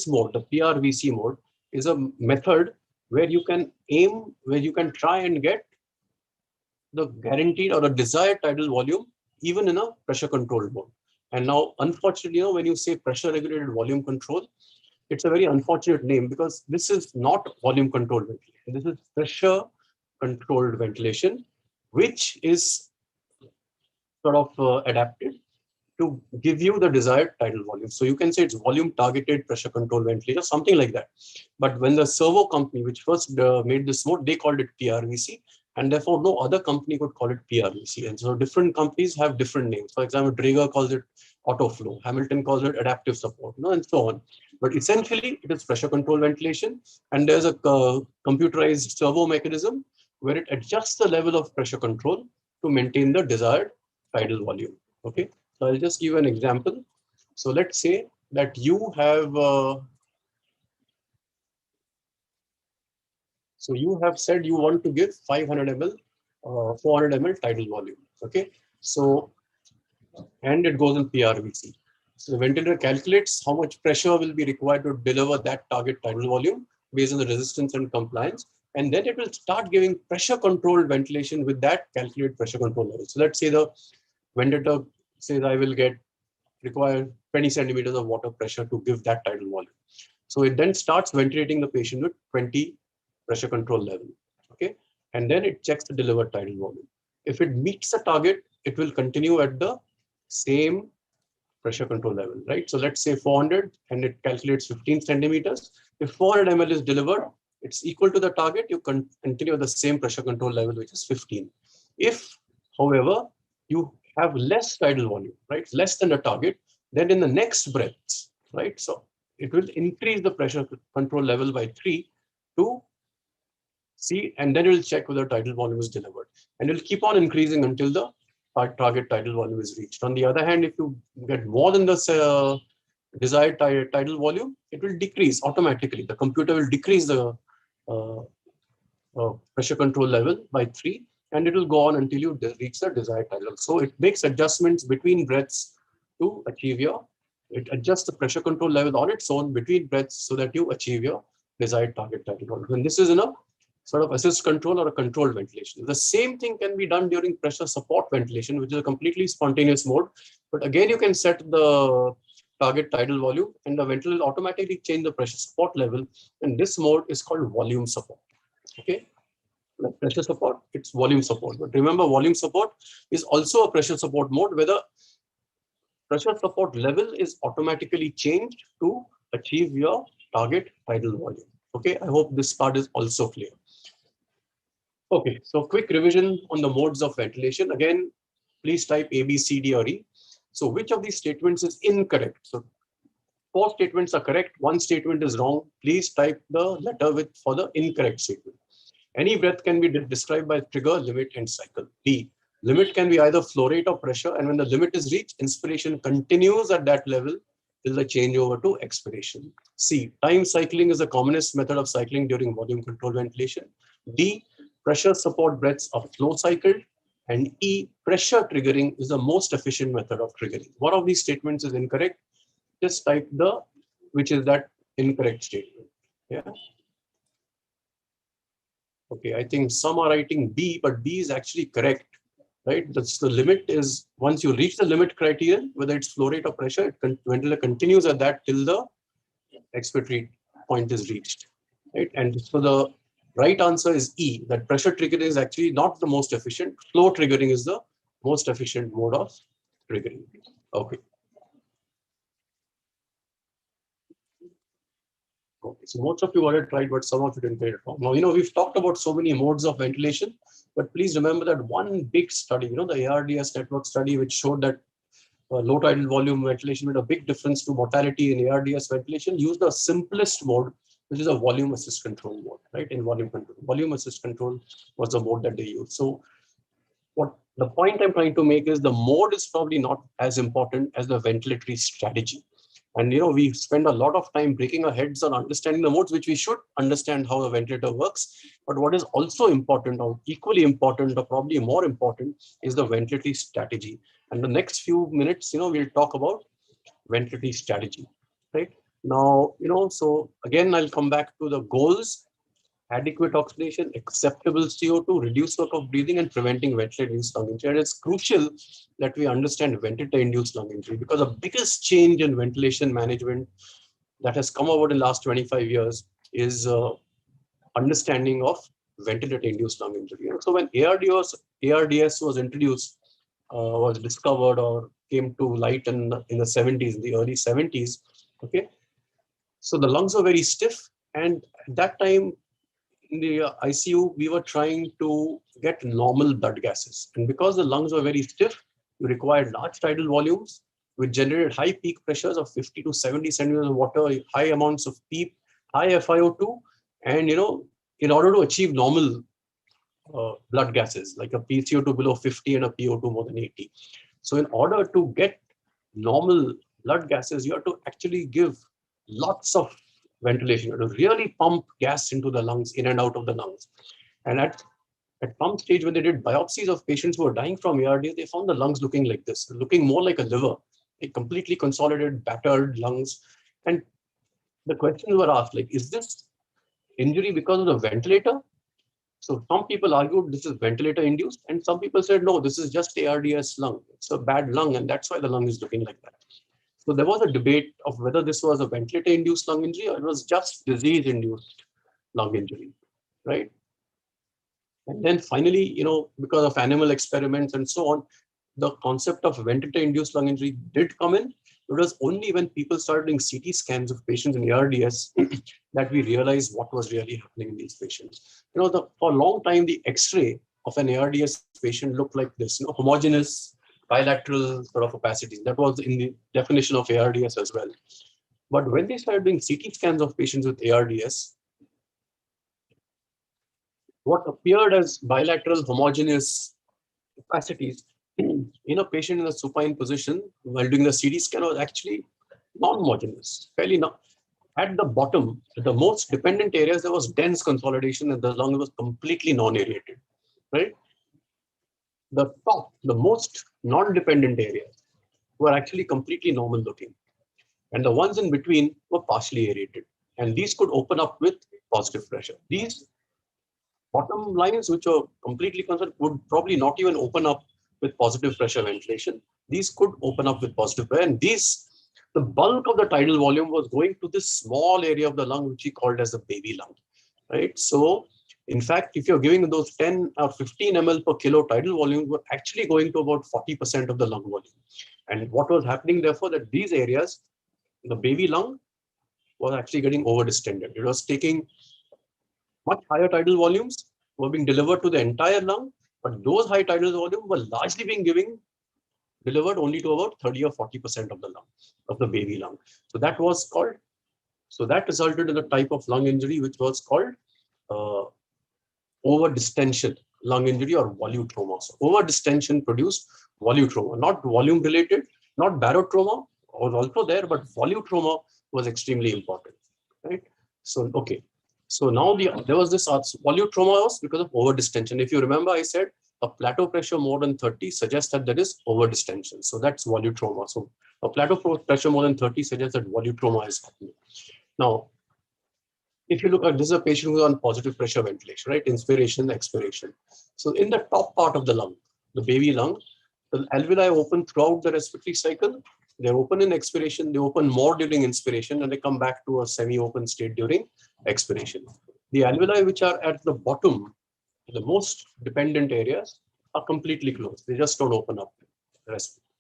B: mode, the PRVC mode, is a method where you can aim, where you can try and get the guaranteed or a desired tidal volume even in a pressure controlled mode. And now, unfortunately, when you say pressure regulated volume control, it's a very unfortunate name because this is not volume controlled ventilation. This is pressure controlled ventilation, which is sort of adapted to give you the desired tidal volume. So you can say it's volume targeted pressure control ventilation, something like that. But when the servo company, which first made this mode, they called it PRVC, and therefore no other company could call it PRVC. And so different companies have different names. For example, Draeger calls it Auto-Flow, Hamilton calls it adaptive support, and so on. But essentially, it is pressure control ventilation, and there's a computerized servo mechanism where it adjusts the level of pressure control to maintain the desired tidal volume. Okay, so I'll just give an example. So let's say that you have so you have said you want to give 500 ml, 400 ml tidal volume. Okay, so and it goes in PRVC. So the ventilator calculates how much pressure will be required to deliver that target tidal volume based on the resistance and compliance. And then it will start giving pressure controlled ventilation with that calculated pressure control level. So let's say the ventilator says I will require 20 centimeters of water pressure to give that tidal volume. So it then starts ventilating the patient with 20 pressure control level. Okay, and then it checks the delivered tidal volume. If it meets the target, it will continue at the same pressure control level, right? So let's say 400 and it calculates 15 centimeters. If 400 ml is delivered, it's equal to the target, you continue the same pressure control level, which is 15. If, however, you have less tidal volume, right, less than the target, then in the next breath, right, so it will increase the pressure control level by 3 to see, and then it will check whether tidal volume is delivered. And it will keep on increasing until the target tidal volume is reached. On the other hand, if you get more than the desired tidal volume, it will decrease automatically. The computer will decrease the pressure control level by 3, and it will go on until you reach the desired tidal. So it makes adjustments between breaths to achieve it adjusts the pressure control level on its own between breaths so that you achieve your desired target tidal volume. And this is in a sort of assist control or a controlled ventilation. The same thing can be done during pressure support ventilation, which is a completely spontaneous mode. But again, you can set the target tidal volume and the ventilator will automatically change the pressure support level. And this mode is called volume support. Okay, like pressure support, it's volume support. But remember, volume support is also a pressure support mode where the pressure support level is automatically changed to achieve your target tidal volume. Okay, I hope this part is also clear. Okay, so quick revision on the modes of ventilation. Again, please type A, B, C, D, or E. So which of these statements is incorrect? So 4 statements are correct, 1 statement is wrong. Please type the letter for the incorrect statement. Any breath can be described by trigger, limit, and cycle. D, limit can be either flow rate or pressure, and when the limit is reached, inspiration continues at that level till the changeover to expiration. C, time cycling is the commonest method of cycling during volume control ventilation. D, pressure support breaths are flow cycled. And E, pressure triggering is the most efficient method of triggering. One of these statements is incorrect. Just type which is that incorrect statement. Yeah. Okay, I think some are writing B, but B is actually correct, right? That's the limit is once you reach the limit criterion, whether it's flow rate or pressure, ventilator continues at that till the expiratory point is reached, right? And so the right answer is E, that pressure triggering is actually not the most efficient. Flow triggering is the most efficient mode of triggering. Okay. Okay, so most of you already tried, but some of you didn't get it wrong. Now, we've talked about so many modes of ventilation, but please remember that one big study, the ARDS network study, which showed that low tidal volume ventilation made a big difference to mortality in ARDS ventilation, used the simplest mode, which is a volume assist control mode, right? In volume control. Volume assist control was the mode that they used. So what the point I'm trying to make is the mode is probably not as important as the ventilatory strategy. And we spend a lot of time breaking our heads on understanding the modes, which we should understand how a ventilator works. But what is also important, or equally important, or probably more important, is the ventilatory strategy. And the next few minutes, we'll talk about ventilatory strategy, right? Now, so again, I'll come back to the goals: adequate oxidation, acceptable CO2, reduced work of breathing, and preventing ventilator-induced lung injury. And it's crucial that we understand ventilator-induced lung injury, because the biggest change in ventilation management that has come over in the last 25 years is understanding of ventilator-induced lung injury. So when ARDS was introduced, was discovered or came to light in the 70s, in the early 70s, okay? So the lungs were very stiff, and at that time, in the ICU, we were trying to get normal blood gases. And because the lungs were very stiff, you required large tidal volumes, which generated high peak pressures of 50 to 70 centimeters of water, high amounts of PEEP, high FiO2. And, in order to achieve normal blood gases, like a PCO2 below 50 and a PO2 more than 80. So in order to get normal blood gases, you have to actually give lots of ventilation, to really pump gas into the lungs, in and out of the lungs. And at pump stage, when they did biopsies of patients who were dying from ARDS, they found the lungs looking like this, looking more like a liver, a completely consolidated, battered lungs. And the questions were asked, like, is this injury because of the ventilator? So some people argued this is ventilator induced, and some people said, no, this is just ARDS lung. It's a bad lung, and that's why the lung is looking like that. So there was a debate of whether this was a ventilator-induced lung injury or it was just disease-induced lung injury, right? And then finally, because of animal experiments and so on, the concept of ventilator-induced lung injury did come in. It was only when people started doing CT scans of patients in ARDS that we realized what was really happening in these patients. For a long time, the X-ray of an ARDS patient looked like this, homogeneous, bilateral sort of opacities. That was in the definition of ARDS as well. But when they started doing CT scans of patients with ARDS, what appeared as bilateral homogeneous opacities in a patient in a supine position while doing the CT scan was actually non-homogeneous, fairly not. At the bottom, the most dependent areas, there was dense consolidation and the lung was completely non-aerated, right? The top, the most non-dependent areas were actually completely normal looking. And the ones in between were partially aerated. And these could open up with positive pressure. These bottom lines, which are completely concerned, would probably not even open up with positive pressure ventilation. These could open up with positive pressure. And the bulk of the tidal volume was going to this small area of the lung, which we called as the baby lung, right? So in fact, if you're giving those 10 or 15 ml per kilo tidal volume, we're actually going to about 40% of the lung volume. And what was happening, therefore, that these areas, the baby lung was actually getting over-distended. It was taking much higher tidal volumes, were being delivered to the entire lung, but those high tidal volumes were largely being delivered only to about 30 or 40% of the lung, of the baby lung. So that resulted in a type of lung injury which was called over-distension lung injury or volutrauma. So over-distension produced volutrauma, not volume related, not barotrauma was also there, but volutrauma was extremely important, right? So, okay. So now there was this volutrauma was because of over-distension. If you remember, I said a plateau pressure more than 30 suggests that there is over-distension. So that's volutrauma. So a plateau pressure more than 30 suggests that volutrauma is happening. Now, if you look at this is a patient who's on positive pressure ventilation, right? Inspiration, expiration. So in the top part of the lung, the baby lung, the alveoli open throughout the respiratory cycle. They're open in expiration, they open more during inspiration, and they come back to a semi-open state during expiration. The alveoli which are at the bottom, the most dependent areas, are completely closed. They just don't open up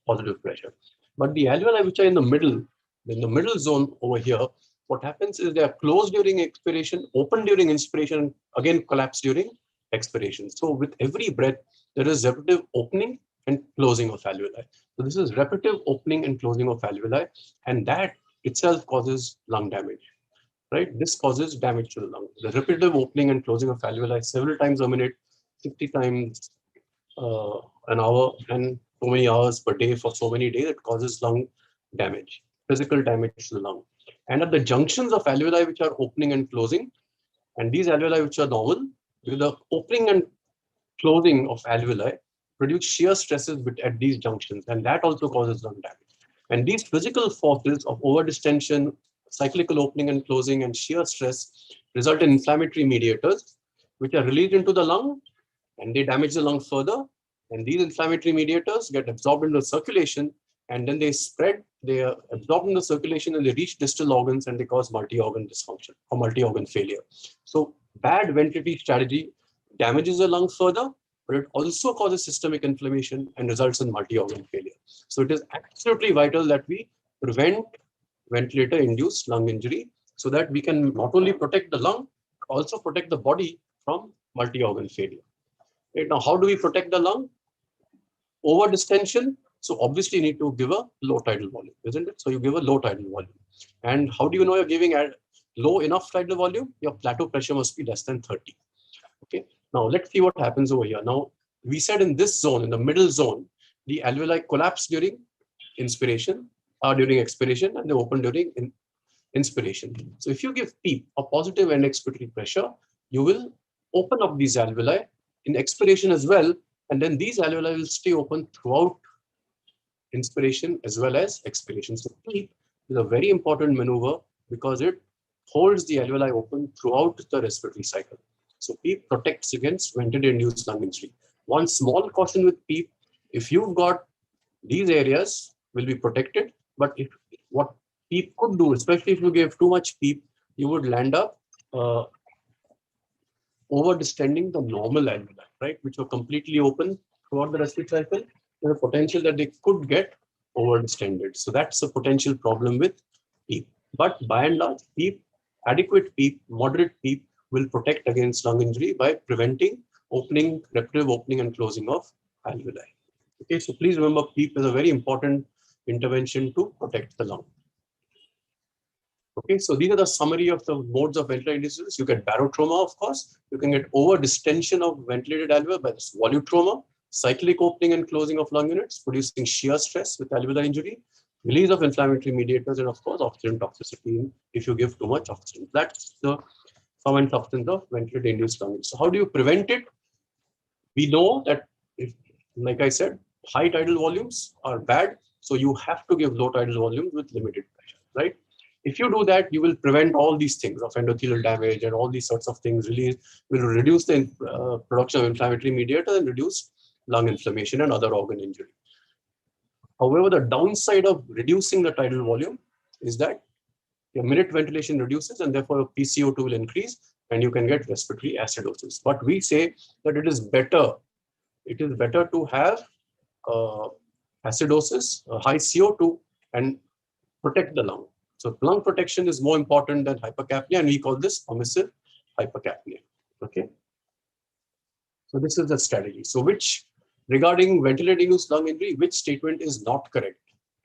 B: positive pressure. But the alveoli which are in the middle zone over here, what happens is they are closed during expiration, open during inspiration, again collapse during expiration. So with every breath, there is repetitive opening and closing of alveoli. So this is repetitive opening and closing of alveoli, and that itself causes lung damage. Right? This causes damage to the lung. The repetitive opening and closing of alveoli several times a minute, 60 times an hour, and so many hours per day for so many days, it causes lung damage, physical damage to the lung. And at the junctions of alveoli which are opening and closing, and these alveoli which are normal, the opening and closing of alveoli produce shear stresses at these junctions, and that also causes lung damage. And these physical forces of overdistension, cyclical opening and closing, and shear stress result in inflammatory mediators, which are released into the lung, and they damage the lung further. And these inflammatory mediators get absorbed into the circulation, and then they spread, they are absorbed in the circulation, and they reach distal organs, and they cause multi-organ dysfunction or multi-organ failure. So bad ventilatory strategy damages the lung further, but it also causes systemic inflammation and results in multi-organ failure. So it is absolutely vital that we prevent ventilator-induced lung injury so that we can not only protect the lung, but also protect the body from multi-organ failure. Right? Now, how do we protect the lung? Over distension. So obviously you need to give a low tidal volume, isn't it? So you give a low tidal volume. And how do you know you're giving a low enough tidal volume? Your plateau pressure must be less than 30. Okay. Now let's see what happens over here. Now we said in this zone, in the middle zone, the alveoli collapse during inspiration or during expiration, and they open during inspiration. So if you give PEEP a positive end expiratory pressure, you will open up these alveoli in expiration as well, and then these alveoli will stay open throughout inspiration as well as expiration. So PEEP is a very important maneuver because it holds the alveoli open throughout the respiratory cycle. So PEEP protects against ventilator-induced lung injury. One small caution with PEEP, if you've got these areas will be protected, but if what PEEP could do, especially if you give too much PEEP, you would land up over distending the normal alveoli, right, which were completely open throughout the respiratory cycle. There's a potential that they could get over distended. So that's a potential problem with PEEP. But by and large, PEEP, adequate PEEP, moderate PEEP will protect against lung injury by preventing opening, repetitive opening and closing of alveoli. Okay, so please remember PEEP is a very important intervention to protect the lung. Okay, so these are the summary of the modes of ventilator disease. You get barotrauma, of course. You can get over distension of ventilated alveoli by this volutrauma, cyclic opening and closing of lung units, producing shear stress with alveolar injury, release of inflammatory mediators, and of course, oxygen toxicity if you give too much oxygen. That's the sum and substance of ventilator-induced lung injury. So how do you prevent it? We know that, if, like I said, high tidal volumes are bad. So you have to give low tidal volumes with limited pressure, right? If you do that, you will prevent all these things of endothelial damage and all these sorts of things. Will reduce the production of inflammatory mediators and reduce lung inflammation and other organ injury. However, the downside of reducing the tidal volume is that your minute ventilation reduces and therefore your PCO2 will increase and you can get respiratory acidosis. But we say that it is better to have acidosis, high CO2, and protect the lung. So lung protection is more important than hypercapnia, and we call this permissive hypercapnia. Okay. So this is the strategy. So regarding ventilator-induced lung injury, which statement is not correct?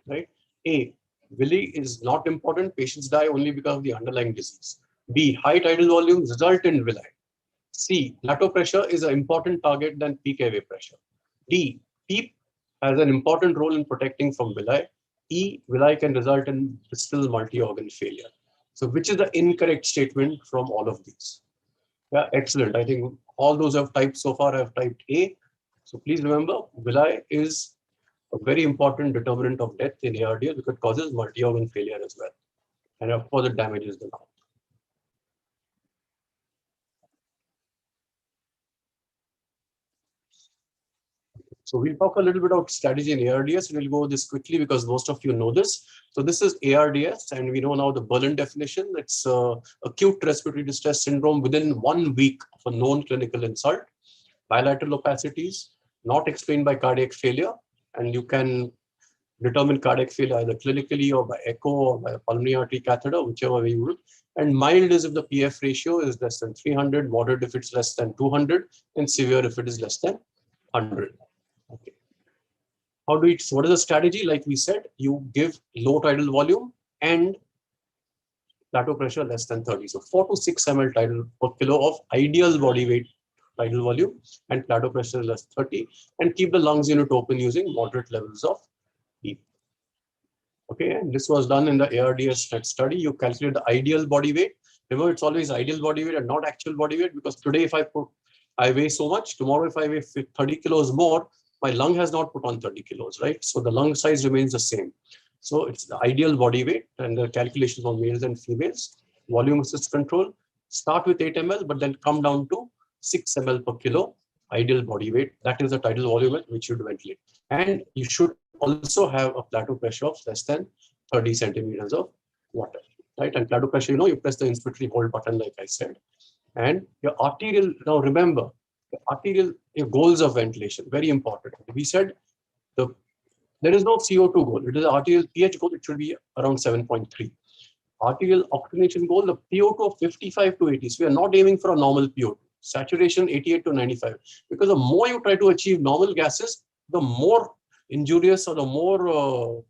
B: Right? A, villi is not important. Patients die only because of the underlying disease. B, high tidal volumes result in villi. C, plateau pressure is an important target than peak airway pressure. D, PEEP has an important role in protecting from villi. E, villi can result in distal multi-organ failure. So which is the incorrect statement from all of these? Yeah, excellent. I think all those have typed so far have typed A. So please remember, villi is a very important determinant of death in ARDS because it causes multi-organ failure as well. and of course it damages the lung. So we'll talk a little bit about strategy in ARDS, and we'll go this quickly because most of you know this. So this is ARDS, and we know now the Berlin definition. It's acute respiratory distress syndrome within 1 week of a known clinical insult, bilateral opacities, not explained by cardiac failure, and you can determine cardiac failure either clinically or by echo or by a pulmonary artery catheter, whichever way you would. And mild is if the PF ratio is less than 300, moderate if it's less than 200, and severe if it is less than 100. Okay. What is the strategy? Like we said, you give low tidal volume and plateau pressure less than 30. So 4 to 6 ml tidal per kilo of ideal body weight tidal volume and plateau pressure less 30, and keep the lungs unit open using moderate levels of PEEP. Okay, and this was done in the ARDS study. You calculate the ideal body weight. Remember, it's always ideal body weight and not actual body weight, because today if I weigh so much, tomorrow if I weigh 30 kilos more, my lung has not put on 30 kilos, right? So the lung size remains the same. So it's the ideal body weight, and the calculations for males and females. Volume assist control, start with 8 ml, but then come down to 6 ml per kilo ideal body weight. That is the tidal volume at which you ventilate. And you should also have a plateau pressure of less than 30 centimeters of water, right? And plateau pressure, you press the inspiratory hold button, like I said. And your arterial, now remember, the arterial, your goals of ventilation, very important. We said there is no CO2 goal. It is an arterial pH goal. It should be around 7.3. Arterial oxygenation goal, the PO2 of 55 to 80. So we are not aiming for a normal PO2. Saturation 88 to 95. Because the more you try to achieve normal gases, the more injurious or the more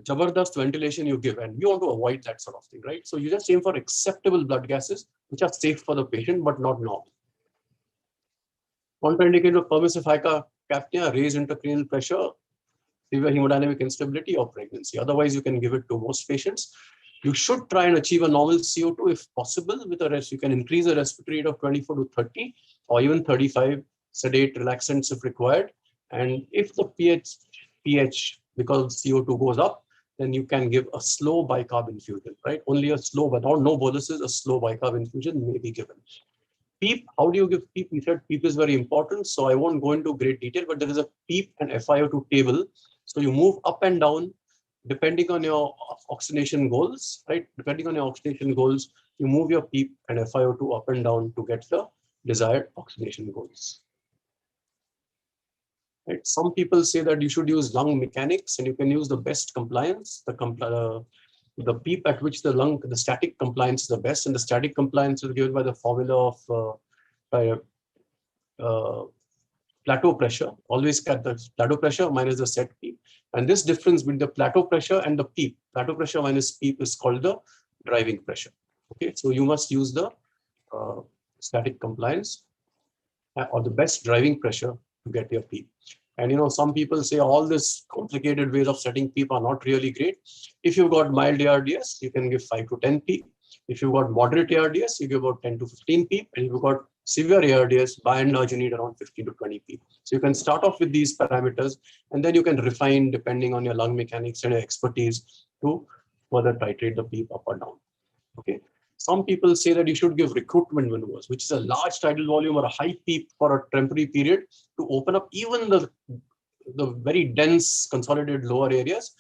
B: jabardast ventilation you give, and we want to avoid that sort of thing, right? So you just aim for acceptable blood gases which are safe for the patient but not normal. Contraindicated of permissive hypercapnia, raised intracranial pressure, severe hemodynamic instability, or pregnancy. Otherwise, you can give it to most patients. You should try and achieve a normal CO2 if possible. With a rest, you can increase the respiratory rate of 24 to 30 or even 35, sedate relaxants if required. And if the pH because CO2 goes up, then you can give a slow bicarb infusion, right? Only a slow, but no boluses, a slow bicarb infusion may be given. PEEP, how do you give PEEP? We said PEEP is very important, so I won't go into great detail, but there is a PEEP and FiO2 table. So you move up and down depending on your oxygenation goals, right? Depending on your oxygenation goals, you move your PEEP and FiO2 up and down to get the desired oxygenation goals. Right? Some people say that you should use lung mechanics, and you can use the best compliance, the PEEP at which the static compliance is the best, and the static compliance is given by the formula of plateau pressure. Always get the plateau pressure minus the set PEEP. And this difference between the plateau pressure and the PEEP, plateau pressure minus PEEP, is called the driving pressure. Okay, so you must use the static compliance or the best driving pressure to get your PEEP. And some people say all these complicated ways of setting PEEP are not really great. If you've got mild ARDS, you can give 5 to 10 PEEP. If you've got moderate ARDS, you give about 10 to 15 PEEP. And if you've got severe ARDS, by and large, you need around 15 to 20 PEEP. So you can start off with these parameters, and then you can refine depending on your lung mechanics and your expertise to further titrate the PEEP up or down. Okay. Some people say that you should give recruitment maneuvers, which is a large tidal volume or a high PEEP for a temporary period to open up even the very dense consolidated lower areas.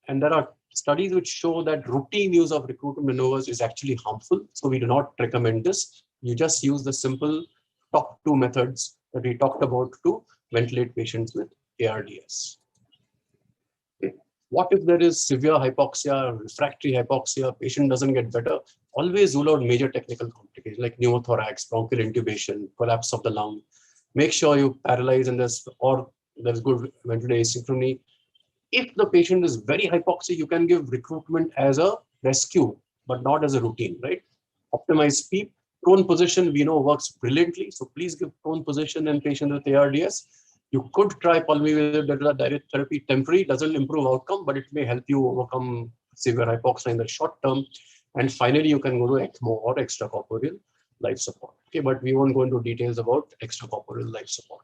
B: And there are studies which show that routine use of recruitment maneuvers is actually harmful. So we do not recommend this. You just use the simple top 2 methods that we talked about to ventilate patients with ARDS. What if there is severe hypoxia, refractory hypoxia, patient doesn't get better? Always rule out major technical complications like pneumothorax, bronchial intubation, collapse of the lung. Make sure you paralyze and there's good ventilator asynchrony. If the patient is very hypoxic, you can give recruitment as a rescue, but not as a routine, right? Optimize PEEP. Prone position, we know, works brilliantly. So please give prone position in patients with ARDS. You could try pulmonary direct therapy temporary, doesn't improve outcome, but it may help you overcome severe hypoxia in the short term. And finally, you can go to ECMO or extracorporeal life support. Okay, but we won't go into details about extracorporeal life support.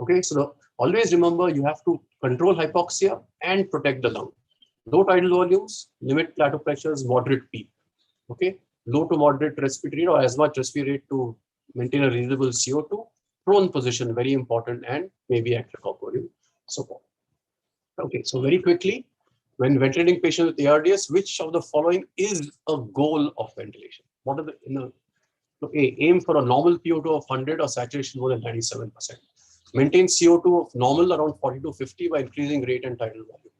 B: Okay, so always remember you have to control hypoxia and protect the lung. Low tidal volumes, limit plateau pressures, moderate PEEP. Okay, low to moderate respiratory rate or as much respiratory rate to maintain a reasonable CO2. Prone position, very important, and maybe extracorporeal support. Okay, so very quickly, when ventilating patients with ARDS, which of the following is a goal of ventilation? What are the, so A, aim for a normal PO2 of 100 or saturation more than 97%. Maintain CO2 of normal around 40 to 50 by increasing rate and tidal volume.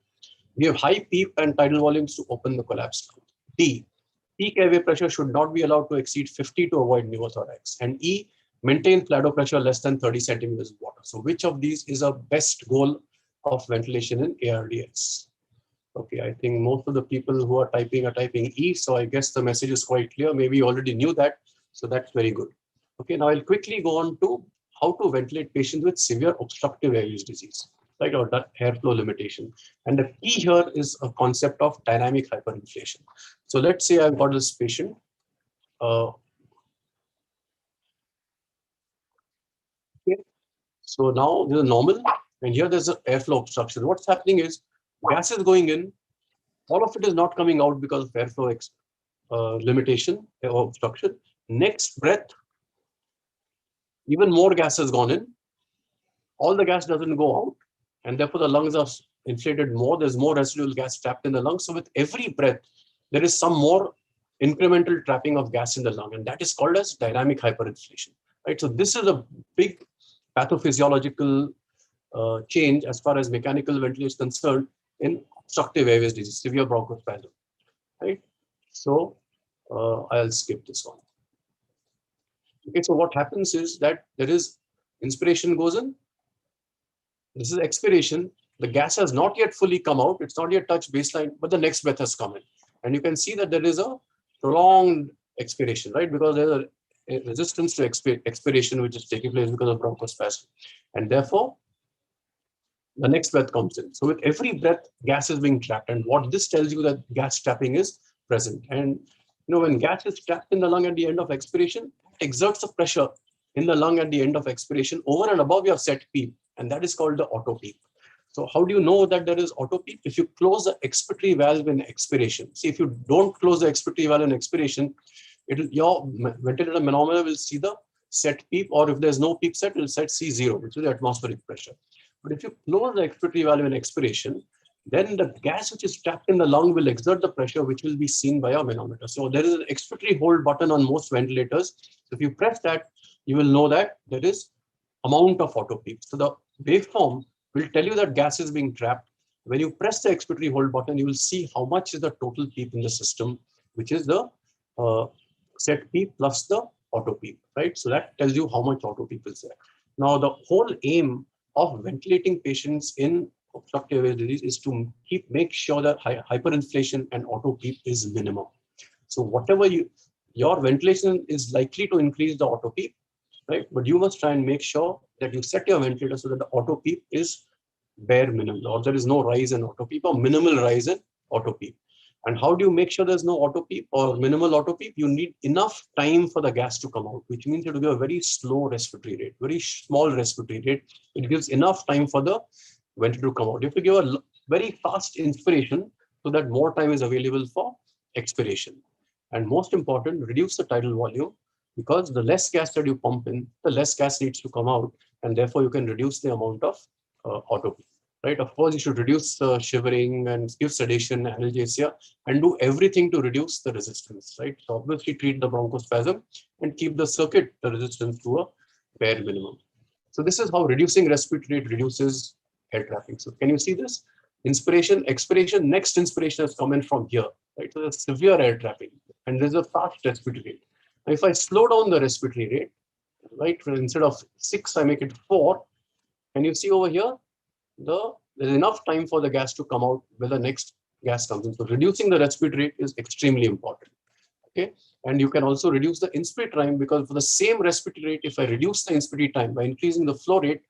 B: We have high PEEP and tidal volumes to open the collapse. D, peak airway pressure should not be allowed to exceed 50 to avoid pneumothorax. And E, maintain plateau pressure less than 30 centimeters of water. So which of these is a best goal of ventilation in ARDS? Okay, I think most of the people who are typing E. So I guess the message is quite clear. Maybe you already knew that. So that's very good. Okay, now I'll quickly go on to how to ventilate patients with severe obstructive airways disease, right, or that airflow limitation. And the key here is a concept of dynamic hyperinflation. So let's say I've got this patient. Okay. So now this is normal, and here there's an airflow obstruction. What's happening is gas is going in, all of it is not coming out because of airflow limitation or obstruction. Next breath, even more gas has gone in. All the gas doesn't go out, and therefore the lungs are inflated more. There's more residual gas trapped in the lungs. So with every breath, there is some more incremental trapping of gas in the lung, and that is called as dynamic hyperinflation. Right. So this is a big pathophysiological change as far as mechanical ventilation is concerned in obstructive airways disease, severe bronchospasm. Right. So I'll skip this one. Okay. So what happens is that there is inspiration goes in. This is expiration. The gas has not yet fully come out. It's not yet touched baseline, but the next breath has come in. And you can see that there is a prolonged expiration, right? Because there's a resistance to expiration, which is taking place because of bronchospasm. And therefore, the next breath comes in. So with every breath, gas is being trapped. And what this tells you that gas trapping is present. And when gas is trapped in the lung at the end of expiration, it exerts a pressure in the lung at the end of expiration over and above your set PEEP. And that is called the Auto-PEEP. So how do you know that there is Auto-PEEP? If you close the expiratory valve in expiration. See, if you don't close the expiratory valve in expiration, your ventilator manometer will see the set PEEP, or if there's no PEEP set, it will set C0, which is the atmospheric pressure. But if you close the expiratory valve in expiration, then the gas which is trapped in the lung will exert the pressure, which will be seen by your manometer. So there is an expiratory hold button on most ventilators. So if you press that, you will know that there is amount of Auto-PEEP. So the waveform will tell you that gas is being trapped. When you press the expiratory hold button, you will see how much is the total PEEP in the system, which is the set PEEP plus the Auto-PEEP, right? So that tells you how much Auto-PEEP is there. Now, the whole aim of ventilating patients in obstructive airways disease is to make sure that hyperinflation and Auto-PEEP is minimum. So whatever your ventilation is likely to increase the Auto-PEEP, right? But you must try and make sure that you set your ventilator so that the Auto-PEEP is bare minimum, or there is no rise in Auto-PEEP or minimal rise in Auto-PEEP. And how do you make sure there's no Auto-PEEP or minimal Auto-PEEP? You need enough time for the gas to come out, which means you have to give a very slow respiratory rate, very small respiratory rate. It gives enough time for the ventilator to come out. You have to give a very fast inspiration so that more time is available for expiration. And most important, reduce the tidal volume, because the less gas that you pump in, the less gas needs to come out, and therefore you can reduce the amount of Auto-PEEP. Right? Of course, you should reduce shivering and give sedation, analgesia, and do everything to reduce the resistance. Right? So obviously treat the bronchospasm and keep the circuit, the resistance to a bare minimum. So this is how reducing respiratory rate reduces air trapping. So can you see this? Inspiration, expiration, next inspiration has come in from here. Right? So there's severe air trapping, and there's a fast respiratory rate. Now, if I slow down the respiratory rate, right, instead of 6, I make it 4. Can you see over here? There's enough time for the gas to come out where the next gas comes in. So reducing the respiratory rate is extremely important. Okay, and you can also reduce the inspiratory time, because for the same respiratory rate, if I reduce the inspiratory time by increasing the flow rate,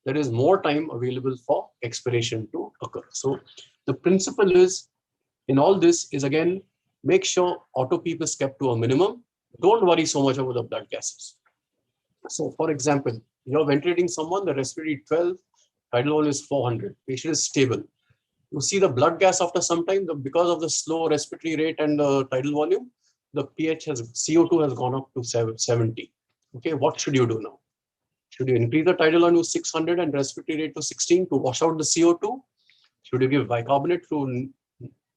B: there is more time available for expiration to occur. So the principle is in all this is, again, make sure Auto-PEEP is kept to a minimum. Don't worry so much about the blood gases. So for example, you're ventilating someone, the respiratory 12, tidal volume is 400, patient is stable. You see the blood gas after some time, because of the slow respiratory rate and the tidal volume, the pH CO2 has gone up to 70. Okay, what should you do now? Should you increase the tidal volume to 600 and respiratory rate to 16 to wash out the CO2? Should you give bicarbonate to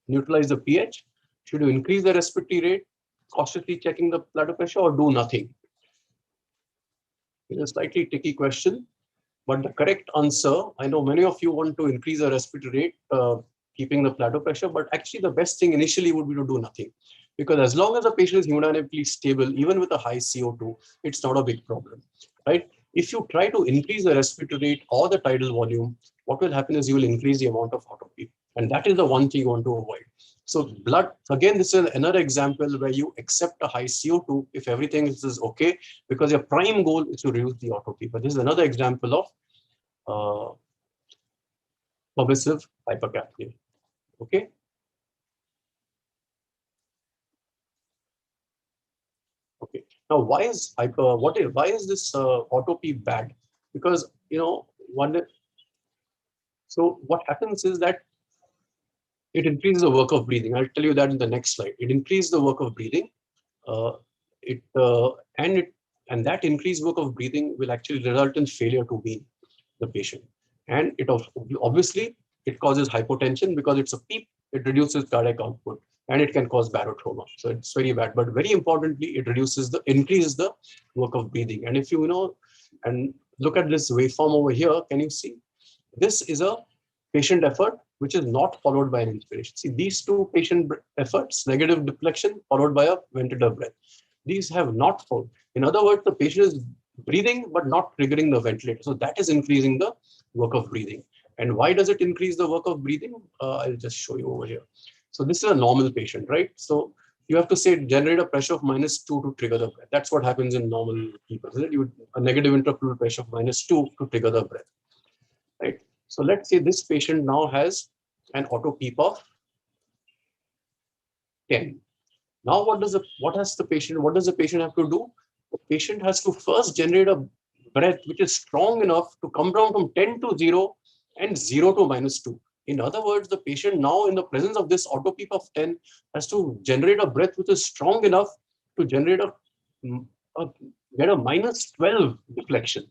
B: neutralize the pH? Should you increase the respiratory rate, cautiously checking the bladder pressure, or do nothing? It's a slightly tricky question, but the correct answer, I know many of you want to increase the respiratory rate, keeping the bladder pressure, but actually the best thing initially would be to do nothing. Because as long as the patient is hemodynamically stable, even with a high CO2, it's not a big problem, right? If you try to increase the respiratory rate or the tidal volume, what will happen is you will increase the amount of Auto-PEEP. And that is the one thing you want to avoid. So blood, again, this is another example where you accept a high CO2 if everything is okay, because your prime goal is to reduce the Auto-PEEP. But this is another example of permissive hypercapnia. Okay. Okay. Now, why is this Auto-PEEP bad? Because so what happens is that it increases the work of breathing. I'll tell you that in the next slide. It increases the work of breathing. And that increased work of breathing will actually result in failure to wean the patient. And it obviously it causes hypotension because it's a PEEP. It reduces cardiac output and it can cause barotrauma. So it's very bad. But very importantly, it increases the work of breathing. And if you and look at this waveform over here, can you see? This is a patient effort which is not followed by an inspiration. See, these two patient efforts, negative deflection followed by a ventilator breath. These have not followed. In other words, the patient is breathing but not triggering the ventilator. So that is increasing the work of breathing. And why does it increase the work of breathing? I'll just show you over here. So this is a normal patient, right? So you have to say generate a pressure of -2 to trigger the breath. That's what happens in normal people. A negative intrafluid pressure of -2 to trigger the breath, right? So let's say this patient now has an Auto-PEEP of 10. Now what does the patient have to do? The patient has to first generate a breath which is strong enough to come down from 10 to 0 and 0 to -2. In other words, the patient now in the presence of this Auto-PEEP of 10 has to generate a breath which is strong enough to generate get a -12 deflection.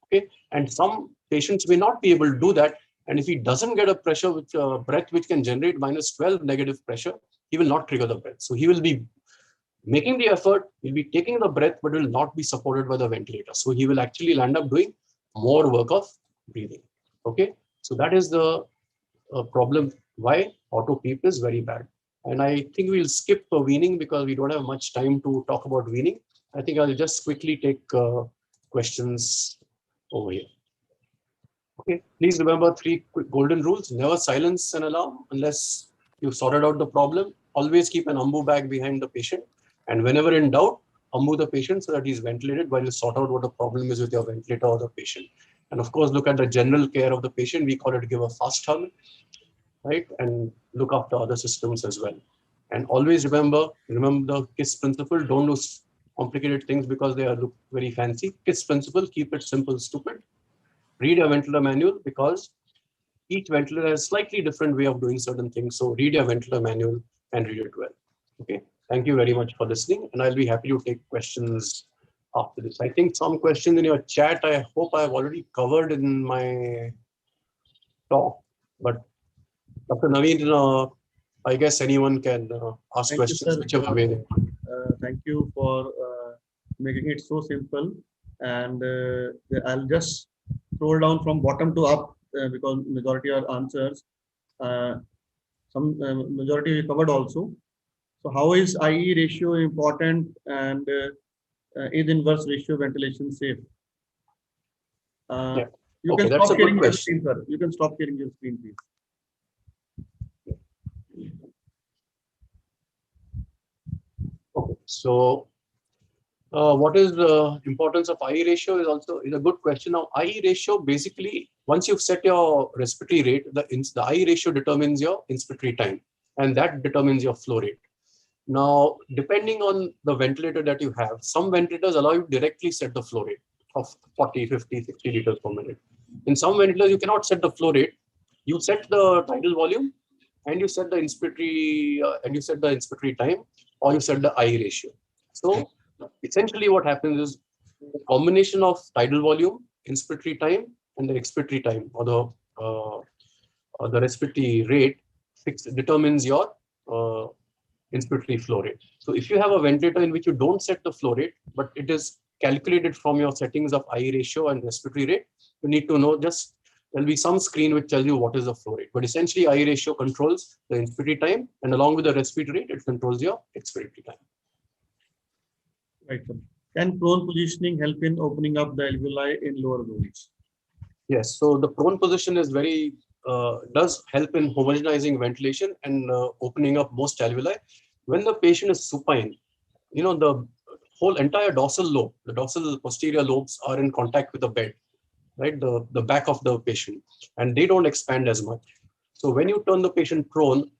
B: Okay, and some patients may not be able to do that. And if he doesn't get a breath which can generate -12 negative pressure, he will not trigger the breath. So he will be making the effort, he'll be taking the breath, but will not be supported by the ventilator. So he will actually land up doing more work of breathing. Okay, so that is the problem why Auto-PEEP is very bad. And I think we'll skip weaning because we don't have much time to talk about weaning. I think I'll just quickly take questions over here. Okay, please remember 3 golden rules. Never silence an alarm unless you've sorted out the problem. Always keep an AMBU bag behind the patient. And whenever in doubt, AMBU the patient so that he's ventilated while you sort out what the problem is with your ventilator or the patient. And of course, look at the general care of the patient. We call it give a fast hug, right? And look after other systems as well. And always remember the KISS principle. Don't do complicated things because they look very fancy. KISS principle, keep it simple, stupid. Read a ventilator manual because each ventilator has a slightly different way of doing certain things. So read your ventilator manual and read it well. Okay. Thank you very much for listening. And I'll be happy to take questions after this. I think some questions in your chat, I hope I've already covered in my talk. But Dr. Naveen, I guess anyone can ask questions, whichever way they want.
A: Thank you for making it so simple. And I'll just scroll down from bottom to up because majority are answers. Some majority we covered also. So how is IE ratio important and is inverse ratio ventilation safe?
B: Yeah.
A: You
B: Okay,
A: can
B: that's
A: stop
B: a good
A: sharing your
B: question.
A: screen, sir. You can stop sharing your screen, please.
B: Okay, so what is the importance of IE ratio is a good question. Now, IE ratio basically, once you've set your respiratory rate, the IE ratio determines your inspiratory time, and that determines your flow rate. Now, depending on the ventilator that you have, some ventilators allow you to directly set the flow rate of 40, 50, 60 liters per minute. In some ventilators, you cannot set the flow rate. You set the tidal volume, and you set the inspiratory time, or you set the I ratio. So essentially what happens is the combination of tidal volume, inspiratory time, and the expiratory time, or the respiratory rate determines your inspiratory flow rate. So if you have a ventilator in which you don't set the flow rate, but it is calculated from your settings of I ratio and respiratory rate, you need to know just there'll be some screen which tells you what is the flow rate. But essentially I ratio controls the inspiratory time, and along with the respiratory rate, it controls your expiratory time.
A: Right, sir. Can prone positioning help in opening up the alveoli in lower zones?
B: Yes, so the prone position is does help in homogenizing ventilation and opening up most alveoli. When the patient is supine, the whole entire dorsal lobe, the dorsal posterior lobes are in contact with the bed, right? The back of the patient, and they don't expand as much. So when you turn the patient prone,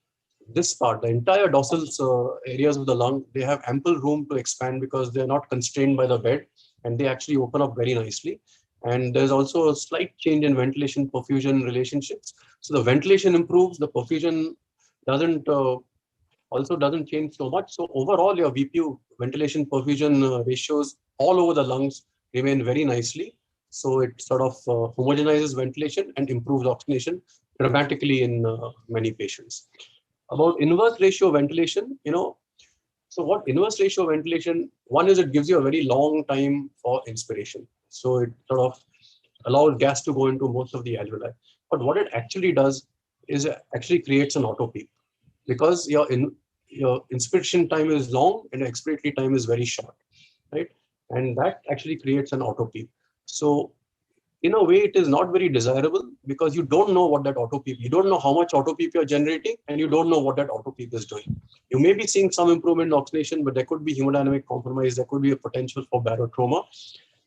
B: this part, the entire dorsal areas of the lung, they have ample room to expand because they're not constrained by the bed, and they actually open up very nicely. And there's also a slight change in ventilation perfusion relationships. So the ventilation improves, the perfusion doesn't change so much. So overall, your VPU, ventilation perfusion ratios all over the lungs remain very nicely. So it sort of homogenizes ventilation and improves oxygenation dramatically in many patients. About inverse ratio ventilation, so what inverse ratio ventilation, one is it gives you a very long time for inspiration. So it sort of allows gas to go into most of the alveoli. But what it actually does is it actually creates an auto-PEEP, because your inspiration time is long and your expiratory time is very short, right? And that actually creates an auto-PEEP. So in a way, it is not very desirable because you don't know what that auto-PEEP, you don't know how much auto-PEEP you're generating, and you don't know what that auto-PEEP is doing. You may be seeing some improvement in oxygenation, but there could be hemodynamic compromise, there could be a potential for barotrauma.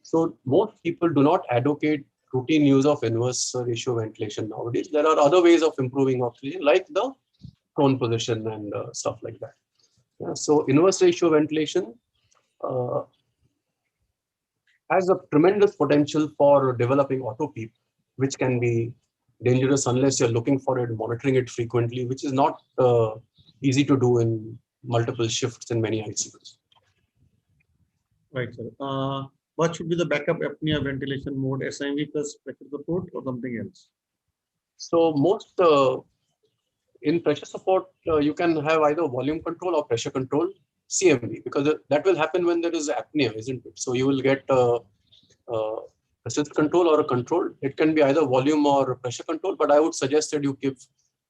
B: So most people do not advocate routine use of inverse ratio ventilation nowadays. There are other ways of improving oxygen, like the prone position and stuff like that. Yeah, so inverse ratio ventilation has a tremendous potential for developing auto-PEEP, which can be dangerous unless you're looking for it, monitoring it frequently, which is not easy to do in multiple shifts in many ICUs.
A: Right, sir. What should be the backup apnea ventilation mode? SIMV plus pressure support or something else?
B: So most in pressure support, you can have either volume control or pressure control, CMV, because that will happen when there is apnea, isn't it? So you will get a assist control or a control. It can be either volume or pressure control, but I would suggest that you give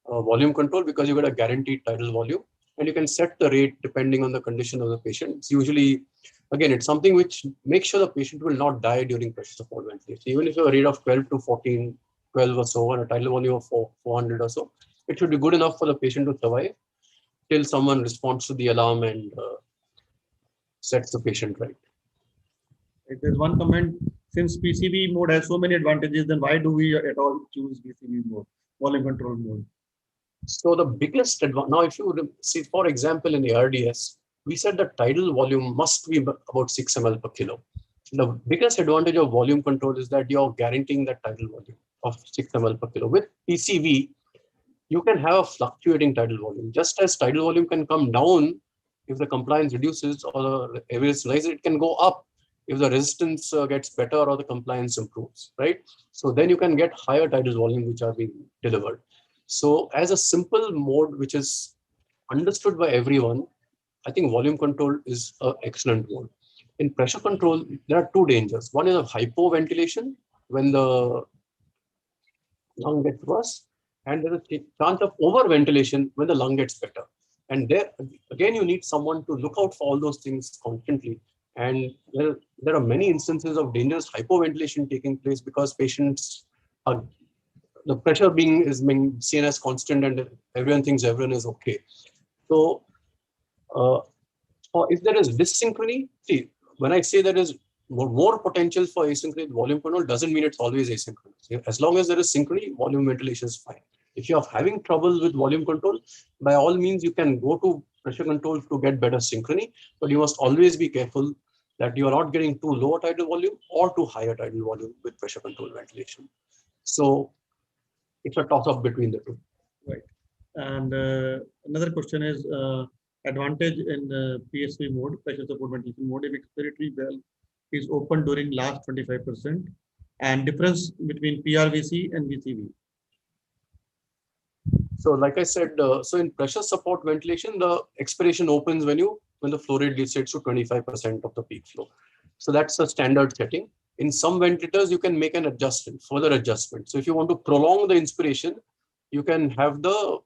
B: volume control because you get a guaranteed tidal volume, and you can set the rate depending on the condition of the patient. It's usually, again, it's something which makes sure the patient will not die during pressure support ventilation. Even if you have a rate of 12 to 14, 12 or so, and a tidal volume of 400 or so, it should be good enough for the patient to survive till someone responds to the alarm and sets the patient right.
A: There's one comment. Since PCV mode has so many advantages, then why do we at all choose PCV mode, volume control mode?
B: So the biggest advantage, now if you see, for example, in the ARDS, we said the tidal volume must be about 6 ml per kilo. The biggest advantage of volume control is that you're guaranteeing that tidal volume of 6 ml per kilo. With PCV, you can have a fluctuating tidal volume. Just as tidal volume can come down if the compliance reduces or the evidence rises, it can go up if the resistance gets better or the compliance improves, right? So then you can get higher tidal volume which are being delivered. So as a simple mode which is understood by everyone, I think volume control is an excellent mode. In pressure control, there are two dangers. One is of hypoventilation when the lung gets worse, and there is a chance of overventilation when the lung gets better. And there, again, you need someone to look out for all those things constantly. And there are many instances of dangerous hypoventilation taking place because patients are, the pressure is being seen as constant and everyone thinks everyone is okay. So if there is dyssynchrony, see, when I say there is more potential for asynchronous volume control, doesn't mean it's always asynchronous. As long as there is synchrony, volume ventilation is fine. If you are having trouble with volume control, by all means, you can go to pressure control to get better synchrony, but you must always be careful that you are not getting too low tidal volume or too higher tidal volume with pressure control ventilation. So it's a toss-up between the two.
A: Right. And another question is advantage in PSV mode, pressure support ventilation mode, if expiratory valve is open during last 25%, and difference between PRVC and VCV.
B: So like I said, so in pressure support ventilation, the expiration opens when the flow rate descends to 25% of the peak flow. So that's a standard setting. In some ventilators, you can make an adjustment, further adjustment. So if you want to prolong the inspiration, you can have the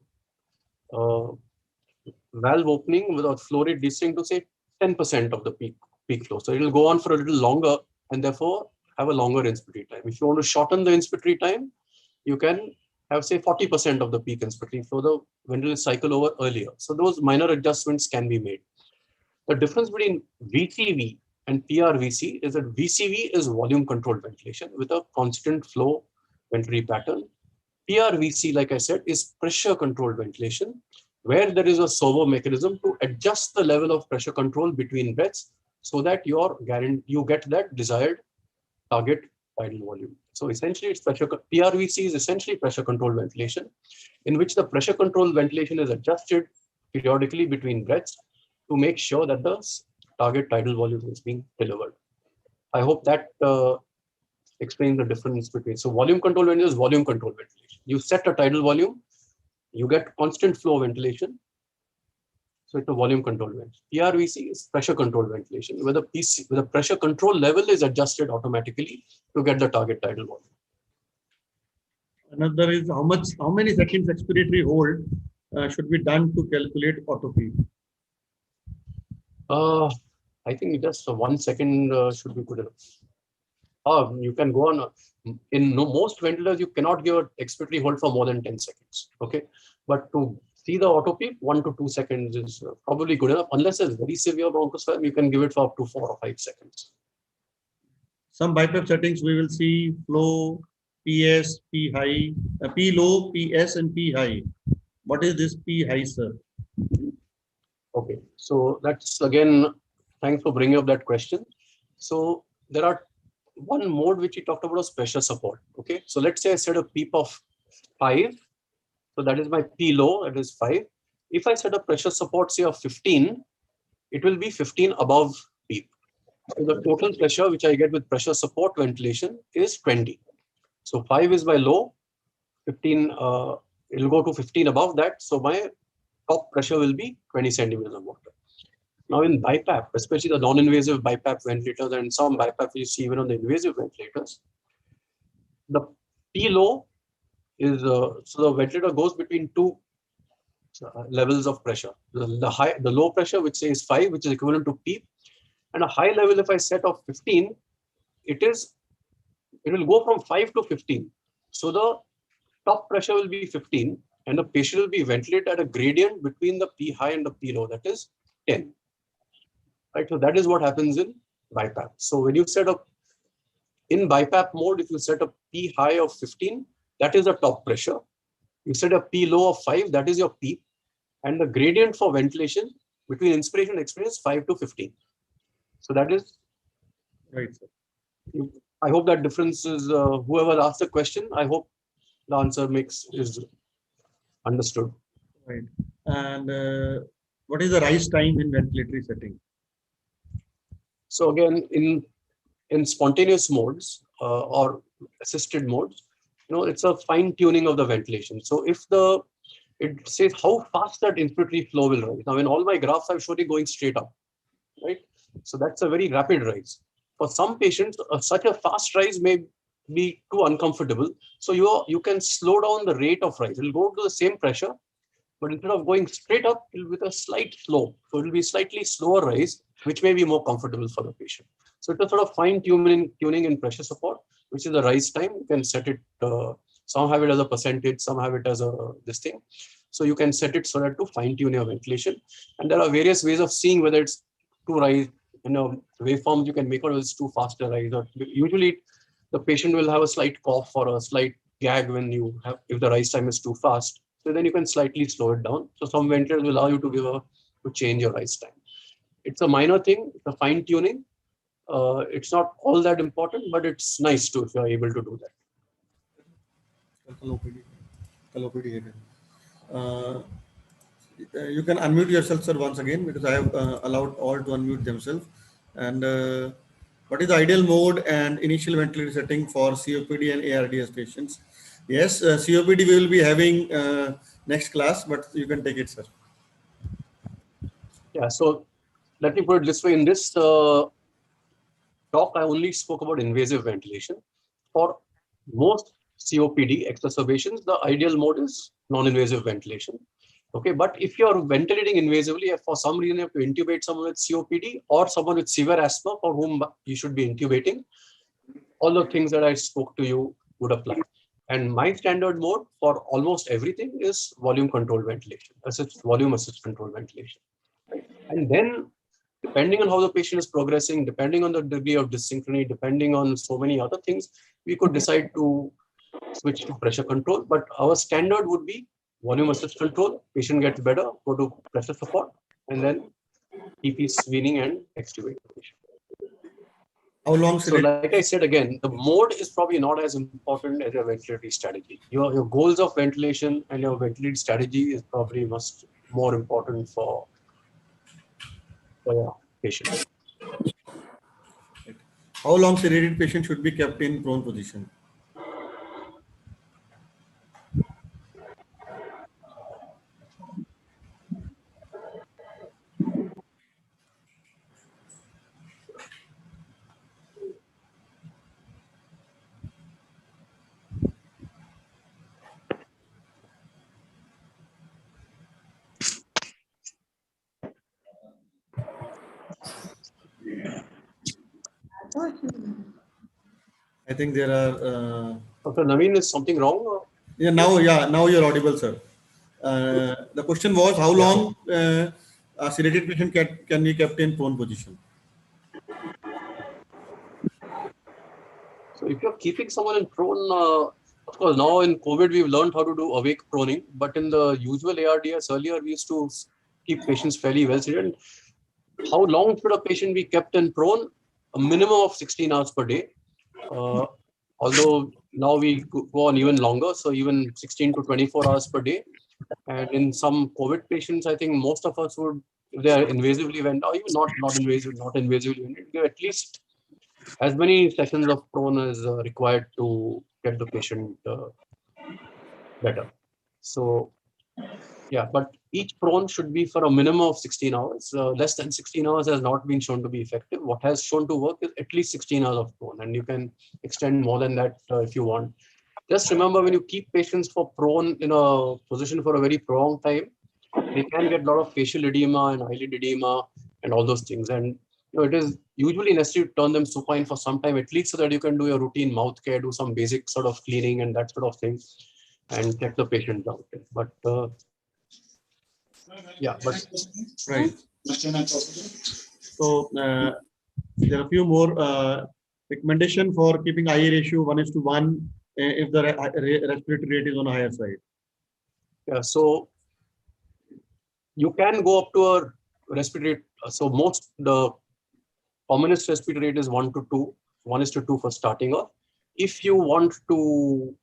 B: valve opening without flow rate descending to say 10% of the peak flow. So it will go on for a little longer and therefore have a longer inspiratory time. If you want to shorten the inspiratory time, you can have say 40% of the peak inspiratory flow, the ventilator cycle over earlier. So those minor adjustments can be made. The difference between VCV and PRVC is that VCV is volume controlled ventilation with a constant flow ventilatory pattern. PRVC, like I said, is pressure controlled ventilation, where there is a servo mechanism to adjust the level of pressure control between breaths so that you get that desired target tidal volume. So essentially, it's PRVC is essentially pressure controlled ventilation, in which the pressure controlled ventilation is adjusted periodically between breaths to make sure that the target tidal volume is being delivered. I hope that explains the difference between. So volume control ventilation is volume control ventilation. You set a tidal volume, you get constant flow ventilation. So it's a volume control ventilation. PRVC is pressure control ventilation, where the pressure control level is adjusted automatically to get the target tidal volume.
A: Another is how many seconds expiratory hold should be done to calculate Auto-PEEP?
B: I think just 1 second should be good enough. You can go on. In most ventilators, you cannot give an expiratory hold for more than 10 seconds. Okay, but to see the Auto-PEEP, 1 to 2 seconds is probably good enough. Unless it's very severe bronchospasm, you can give it for up to 4 or 5 seconds.
A: Some BiPAP settings we will see flow, PS, P high, P low, PS, and P high. What is this P high, sir?
B: Okay, so that's again, thanks for bringing up that question. So there are one mode which we talked about was pressure support. Okay, so let's say I set a PEEP of 5. So that is my P low, that is 5. If I set a pressure support, say of 15, it will be 15 above PEEP. So the total pressure which I get with pressure support ventilation is 20. So 5 is my low, 15, it will go to 15 above that. So my top pressure will be 20 centimeters of water. Now in BiPAP, especially the non-invasive BiPAP ventilators and some BiPAP you see even on the invasive ventilators, the P low is, so the ventilator goes between two levels of pressure. The low pressure, which says 5, which is equivalent to PEEP, and a high level, if I set of 15, it will go from 5 to 15. So the top pressure will be 15, and the patient will be ventilated at a gradient between the P high and the P low, that is 10. Right, so that is what happens in BiPAP. So when you set up in BiPAP mode, if you set a P high of 15, that is the top pressure. You set a P low of 5, that is your PEEP, and the gradient for ventilation between inspiration and expiration is 5 to 15. So that is
A: right, sir.
B: I hope that difference is whoever asked the question, I hope the answer is understood.
A: Right. And what is the rise time in ventilatory setting?
B: So again, in spontaneous modes or assisted modes, it's a fine tuning of the ventilation. So if it says how fast that inspiratory flow will rise. Now in all my graphs, I've shown it going straight up, right? So that's a very rapid rise. For some patients, such a fast rise may be too uncomfortable. So you can slow down the rate of rise. It will go to the same pressure, but instead of going straight up, it will with a slight slope. So it will be slightly slower rise, which may be more comfortable for the patient. So it's a sort of fine tuning in pressure support, which is the rise time. You can set it, some have it as a percentage, some have it as this thing. So you can set it so that to fine tune your ventilation. And there are various ways of seeing whether it's too rise, waveforms you can make out it's too fast a rise. Or usually the patient will have a slight cough or a slight gag if the rise time is too fast. So then you can slightly slow it down. So some ventilators will allow you to change your rise time. It's a minor thing, it's a fine tuning. It's not all that important, but it's nice too if you're able to do that.
A: LOPD head. You can unmute yourself, sir, once again, because I have allowed all to unmute themselves. And what is the ideal mode and initial ventilator setting for COPD and ARDS patients? Yes, COPD we will be having next class, but you can take it, sir.
B: Yeah, so let me put it this way. In this talk, I only spoke about invasive ventilation. For most COPD exacerbations, the ideal mode is non-invasive ventilation. Okay, but if you're ventilating invasively, if for some reason you have to intubate someone with COPD or someone with severe asthma for whom you should be intubating, all the things that I spoke to you would apply. And my standard mode for almost everything is volume control ventilation, volume assist control ventilation. And then, depending on how the patient is progressing, depending on the degree of dysynchrony, depending on so many other things, we could decide to switch to pressure control. But our standard would be volume assist control. Patient gets better, go to pressure support, and then TP weaning and extubate the patient.
A: How long?
B: So, like I said again, the mode is probably not as important as your ventilatory strategy. Your goals of ventilation and your ventilatory strategy is probably much more important for your patient.
A: How long sedated patient should be kept in prone position? I think there are.
B: Dr. Naveen, is something wrong? Or?
A: Yeah, now you're audible, sir. The question was how long a sedated patient can be kept in prone position?
B: So if you're keeping someone in prone, of course, now in COVID, we've learned how to do awake proning, but in the usual ARDS earlier, we used to keep patients fairly well sedated. How long should a patient be kept in prone? A minimum of 16 hours per day. Although now we go on even longer, so even 16 to 24 hours per day. And in some COVID patients, I think most of us would, if they are invasively vented, or even not invasively vented, give at least as many sessions of prone as required to get the patient better. So, yeah, but each prone should be for a minimum of 16 hours. Less than 16 hours has not been shown to be effective. What has shown to work is at least 16 hours of prone, and you can extend more than that if you want. Just remember, when you keep patients for prone in a position for a very prolonged time, they can get a lot of facial edema and eyelid edema and all those things. And it is usually necessary to turn them supine for some time, at least so that you can do your routine mouth care, do some basic sort of cleaning and that sort of thing, and check the patient out. But yeah, but
A: right. So there are a few more recommendation for keeping IA ratio 1:1 if the respiratory rate is on a higher side.
B: Yeah, so you can go up to a respiratory rate. So most the commonest respiratory rate is 1:2, 1:2 for starting off. If you want to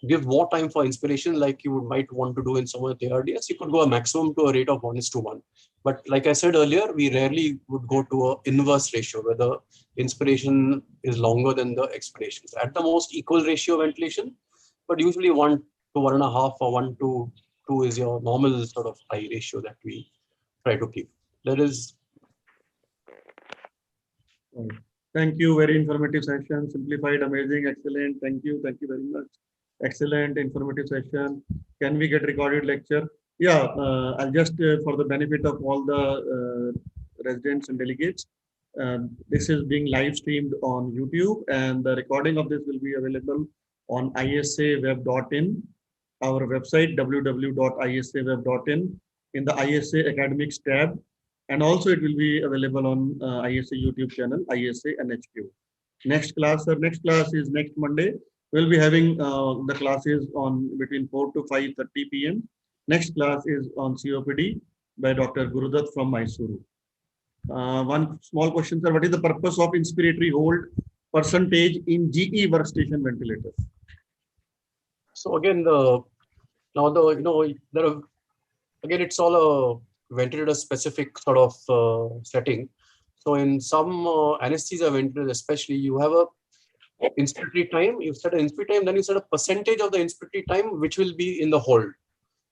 B: give more time for inspiration, like you might want to do in some of the ARDS, you could go a maximum to a rate of 1:1. But like I said earlier, we rarely would go to an inverse ratio where the inspiration is longer than the expirations. At the most, equal ratio ventilation, but usually 1 to 1.5 or 1:2 is your normal sort of high ratio that we try to keep. That is.
A: Thank you. Very informative session. Simplified, amazing, excellent. Thank you. Thank you very much. Excellent, informative session. Can we get recorded lecture? Yeah, I'll just for the benefit of all the residents and delegates, this is being live streamed on YouTube, and the recording of this will be available on isaweb.in, our website www.isaweb.in, in the ISA Academics tab, and also it will be available on ISA YouTube channel, ISA NHQ. Next class, sir. Next class is next Monday. We'll be having the classes on between 4 to 5:30 p.m. Next class is on COPD by Dr. Gurudat from Mysuru. One small question, sir. What is the purpose of inspiratory hold percentage in GE workstation ventilators?
B: So again, the Now, there are, again, it's all a ventilator specific sort of setting. So in some anesthesia ventilators, especially, you have a inspiratory time. You set an inspiratory time, then you set a percentage of the inspiratory time which will be in the hold,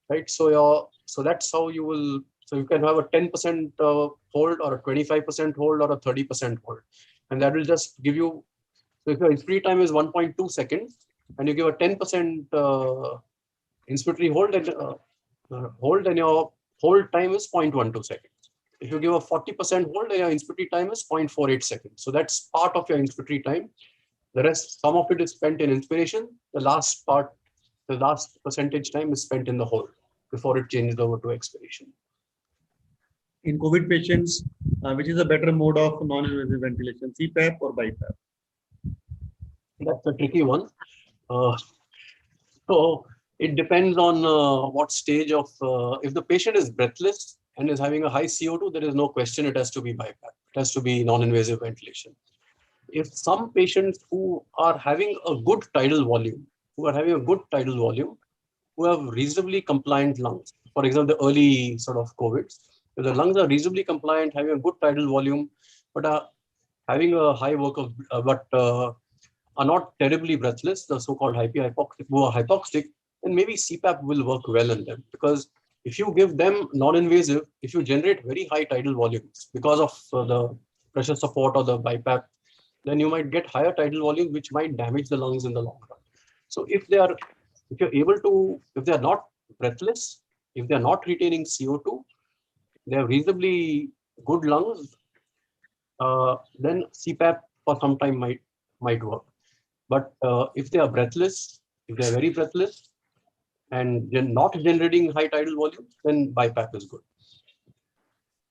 B: right? So that's how you will. So you can have a 10% hold, or a 25% hold, or a 30% hold, and that will just give you. So if your inspiratory time is 1.2 seconds, and you give a 10% inspiratory hold, then your hold time is 0.12 seconds. If you give a 40% hold, then your inspiratory time is 0.48 seconds. So that's part of your inspiratory time. The rest, some of it is spent in inspiration. The last percentage time is spent in the hold before it changes over to expiration.
A: In COVID patients, which is a better mode of non-invasive ventilation, CPAP or BiPAP?
B: That's a tricky one. So it depends on what stage of, if the patient is breathless and is having a high CO2, there is no question it has to be BiPAP. It has to be non-invasive ventilation. If some patients who are having a good tidal volume, who have reasonably compliant lungs, for example, the early sort of COVID, if the lungs are reasonably compliant, having a good tidal volume, but are having a high work of, are not terribly breathless, the so-called hypoxic, who are hypoxic, then maybe CPAP will work well in them. Because if you give them non-invasive, if you generate very high tidal volumes because of the pressure support or the BiPAP, then you might get higher tidal volume, which might damage the lungs in the long run. So if they are not breathless, if they are not retaining CO2, they have reasonably good lungs, then CPAP for some time might work. But if they are breathless, if they are very breathless and they're not generating high tidal volume, then BiPAP is good.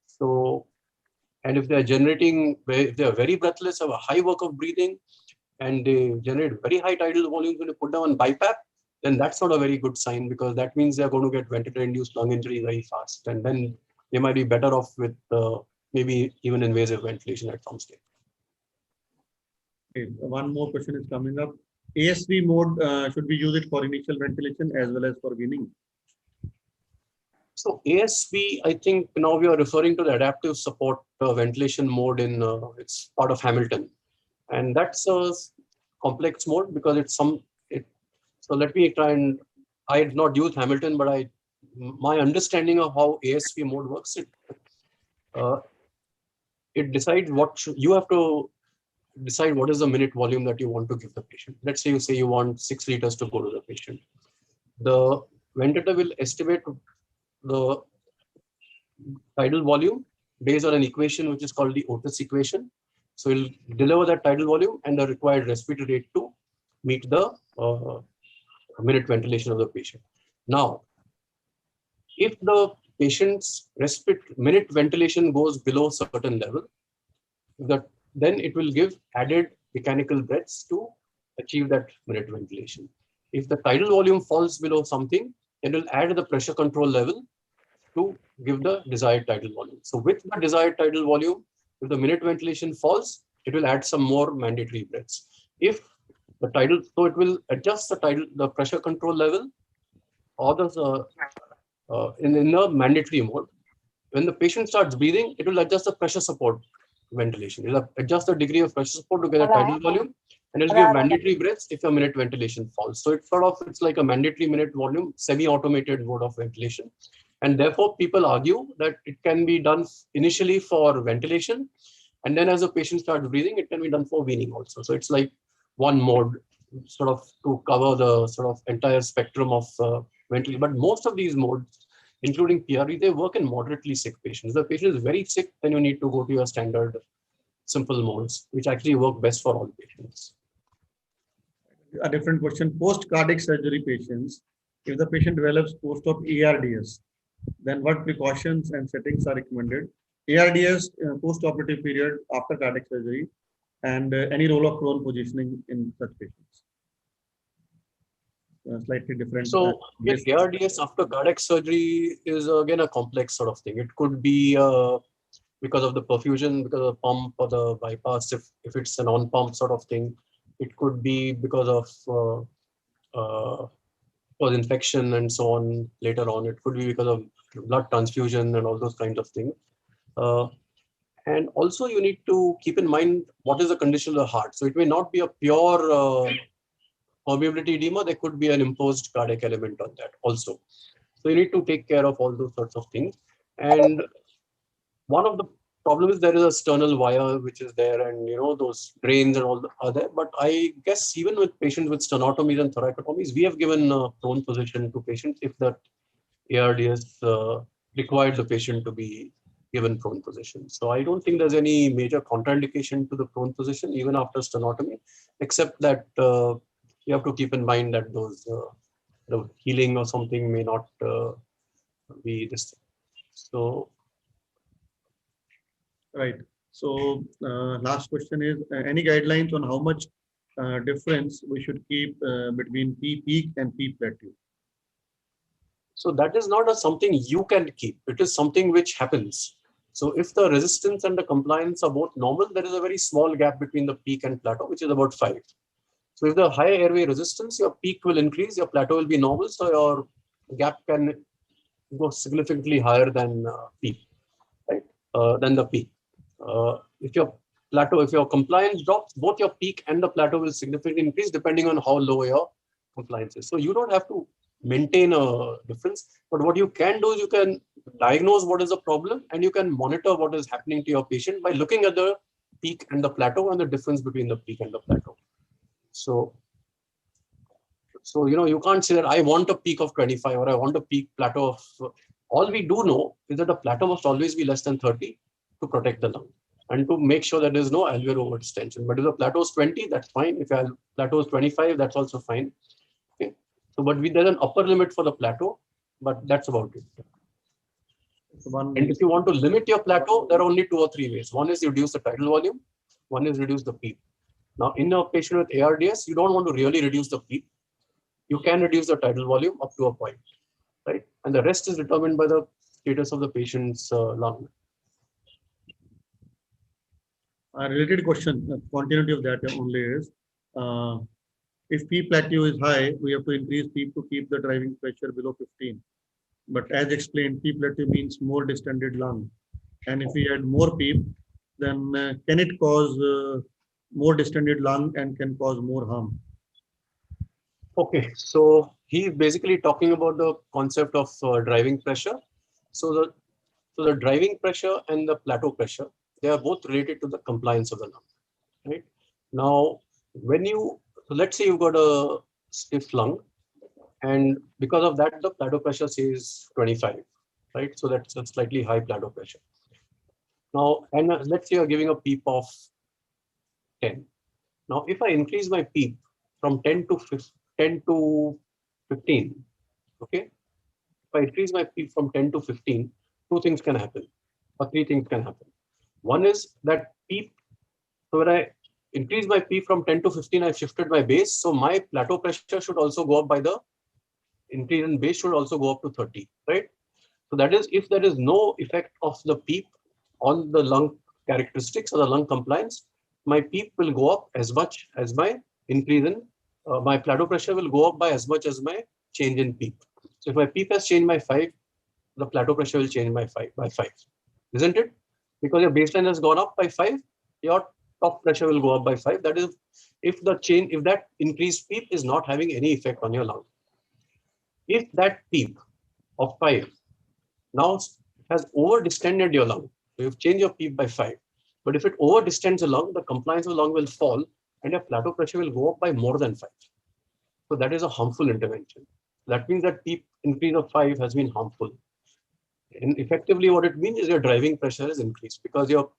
B: So, and if they are very breathless, have a high work of breathing, and they generate very high tidal volumes when you put them on BiPAP, then that's not a very good sign, because that means they're going to get ventilator-induced lung injury very fast, and then they might be better off with maybe even invasive ventilation at some stage.
A: Okay, one more question is coming up. ASV mode, should we use it for initial ventilation as well as for weaning?
B: So ASV, I think now we are referring to the adaptive support ventilation mode in it's part of Hamilton, and that's a complex mode because so let me try and, I had not used Hamilton, but my understanding of how ASV mode works, it decides you have to decide what is the minute volume that you want to give the patient. Let's say you want 6 liters to go to the patient. The ventilator will estimate the tidal volume based on an equation which is called the Otis equation. So it'll deliver that tidal volume and the required respiratory rate to meet the minute ventilation of the patient. Now, if the patient's minute ventilation goes below a certain level, then it will give added mechanical breaths to achieve that minute ventilation. If the tidal volume falls below something, it will add the pressure control level to give the desired tidal volume. So with the desired tidal volume, if the minute ventilation falls, it will add some more mandatory breaths. If the so it will adjust the pressure control level, or in the mandatory mode. When the patient starts breathing, it will adjust the pressure support ventilation. It will adjust the degree of pressure support to get a tidal volume, and it will give mandatory breaths if your minute ventilation falls. So it's like a mandatory minute volume, semi-automated mode of ventilation. And therefore, people argue that it can be done initially for ventilation, and then as the patient starts breathing, it can be done for weaning also. So it's like one mode, sort of to cover the sort of entire spectrum of ventilation. But most of these modes, including PRV, they work in moderately sick patients. If the patient is very sick, then you need to go to your standard simple modes, which actually work best for all patients.
A: A different question. Post-cardiac surgery patients, if the patient develops post-op ARDS, then what precautions and settings are recommended? ARDS, post-operative period after cardiac surgery, and any role of prone positioning in such patients. Slightly different.
B: So ARDS after cardiac surgery is again a complex sort of thing. It could be because of the perfusion, because of the pump or the bypass, if it's a non-pump sort of thing. It could be because of cause infection and so on later on. It could be because of blood transfusion and all those kinds of things. And also you need to keep in mind what is the condition of the heart. So it may not be a pure permeability edema. There could be an imposed cardiac element on that also. So you need to take care of all those sorts of things. And one of the problems is there is a sternal wire which is there, and those drains and all are there. But I guess even with patients with sternotomies and thoracotomies, we have given a prone position to patients if that ARDS required the patient to be given prone position. So I don't think there's any major contraindication to the prone position even after sternotomy, except that you have to keep in mind that those the healing or something may not be this. So
A: Right. So last question is any guidelines on how much difference we should keep between P peak and P plateau?
B: So that is not something you can keep. It is something which happens. So if the resistance and the compliance are both normal, there is a very small gap between the peak and plateau, which is about 5. So if the higher airway resistance, your peak will increase, your plateau will be normal. So your gap can go significantly higher than peak, right? Than the peak. If your compliance drops, both your peak and the plateau will significantly increase depending on how low your compliance is. So you don't have to maintain a difference, but what you can do is you can diagnose what is the problem and you can monitor what is happening to your patient by looking at the peak and the plateau and the difference between the peak and the plateau. So you can't say that I want a peak of 25 or I want a peak plateau of. All we do know is that the plateau must always be less than 30 to protect the lung and to make sure that there is no alveolar overextension. But if the plateau is 20, that's fine. If your plateau is 25, that's also fine. Okay. So, but there's an upper limit for the plateau, but that's about it. And if you want to limit your plateau, there are only 2 or 3 ways. One is reduce the tidal volume. One is reduce the PEEP. Now, in a patient with ARDS, you don't want to really reduce the PEEP. You can reduce the tidal volume up to a point, right? And the rest is determined by the status of the patient's lung.
A: A related question, continuity of that only is, if P plateau is high, we have to increase PEEP to keep the driving pressure below 15. But as explained, P plateau means more distended lung. And if we add more PEEP, then can it cause more distended lung and can cause more harm?
B: Okay, so he's basically talking about the concept of driving pressure. So the driving pressure and the plateau pressure, they are both related to the compliance of the lung, right? Now, let's say you've got a stiff lung, and because of that, the plateau pressure says 25, right? So that's a slightly high plateau pressure. Now, and let's say you're giving a PEEP of 10. Now, if I increase my PEEP from 10 to 15, okay? If I increase my PEEP from 10 to 15, 2 things can happen, or 3 things can happen. One is that PEEP, so when I increase my PEEP from 10 to 15, I've shifted my base. So my plateau pressure should also go up by the increase in base should also go up to 30, right? So that is if there is no effect of the PEEP on the lung characteristics or the lung compliance, my PEEP will go up as much as my increase in, my plateau pressure will go up by as much as my change in PEEP. So if my PEEP has changed by 5, the plateau pressure will change by 5, isn't it? Because your baseline has gone up by 5, your top pressure will go up by 5. That is if that increased PEEP is not having any effect on your lung. If that PEEP of 5 now has over distended your lung, so you've changed your PEEP by 5, but if it over distends the lung, the compliance of the lung will fall and your plateau pressure will go up by more than 5. So that is a harmful intervention. That means that PEEP increase of 5 has been harmful. And effectively what it means is your driving pressure is increased because your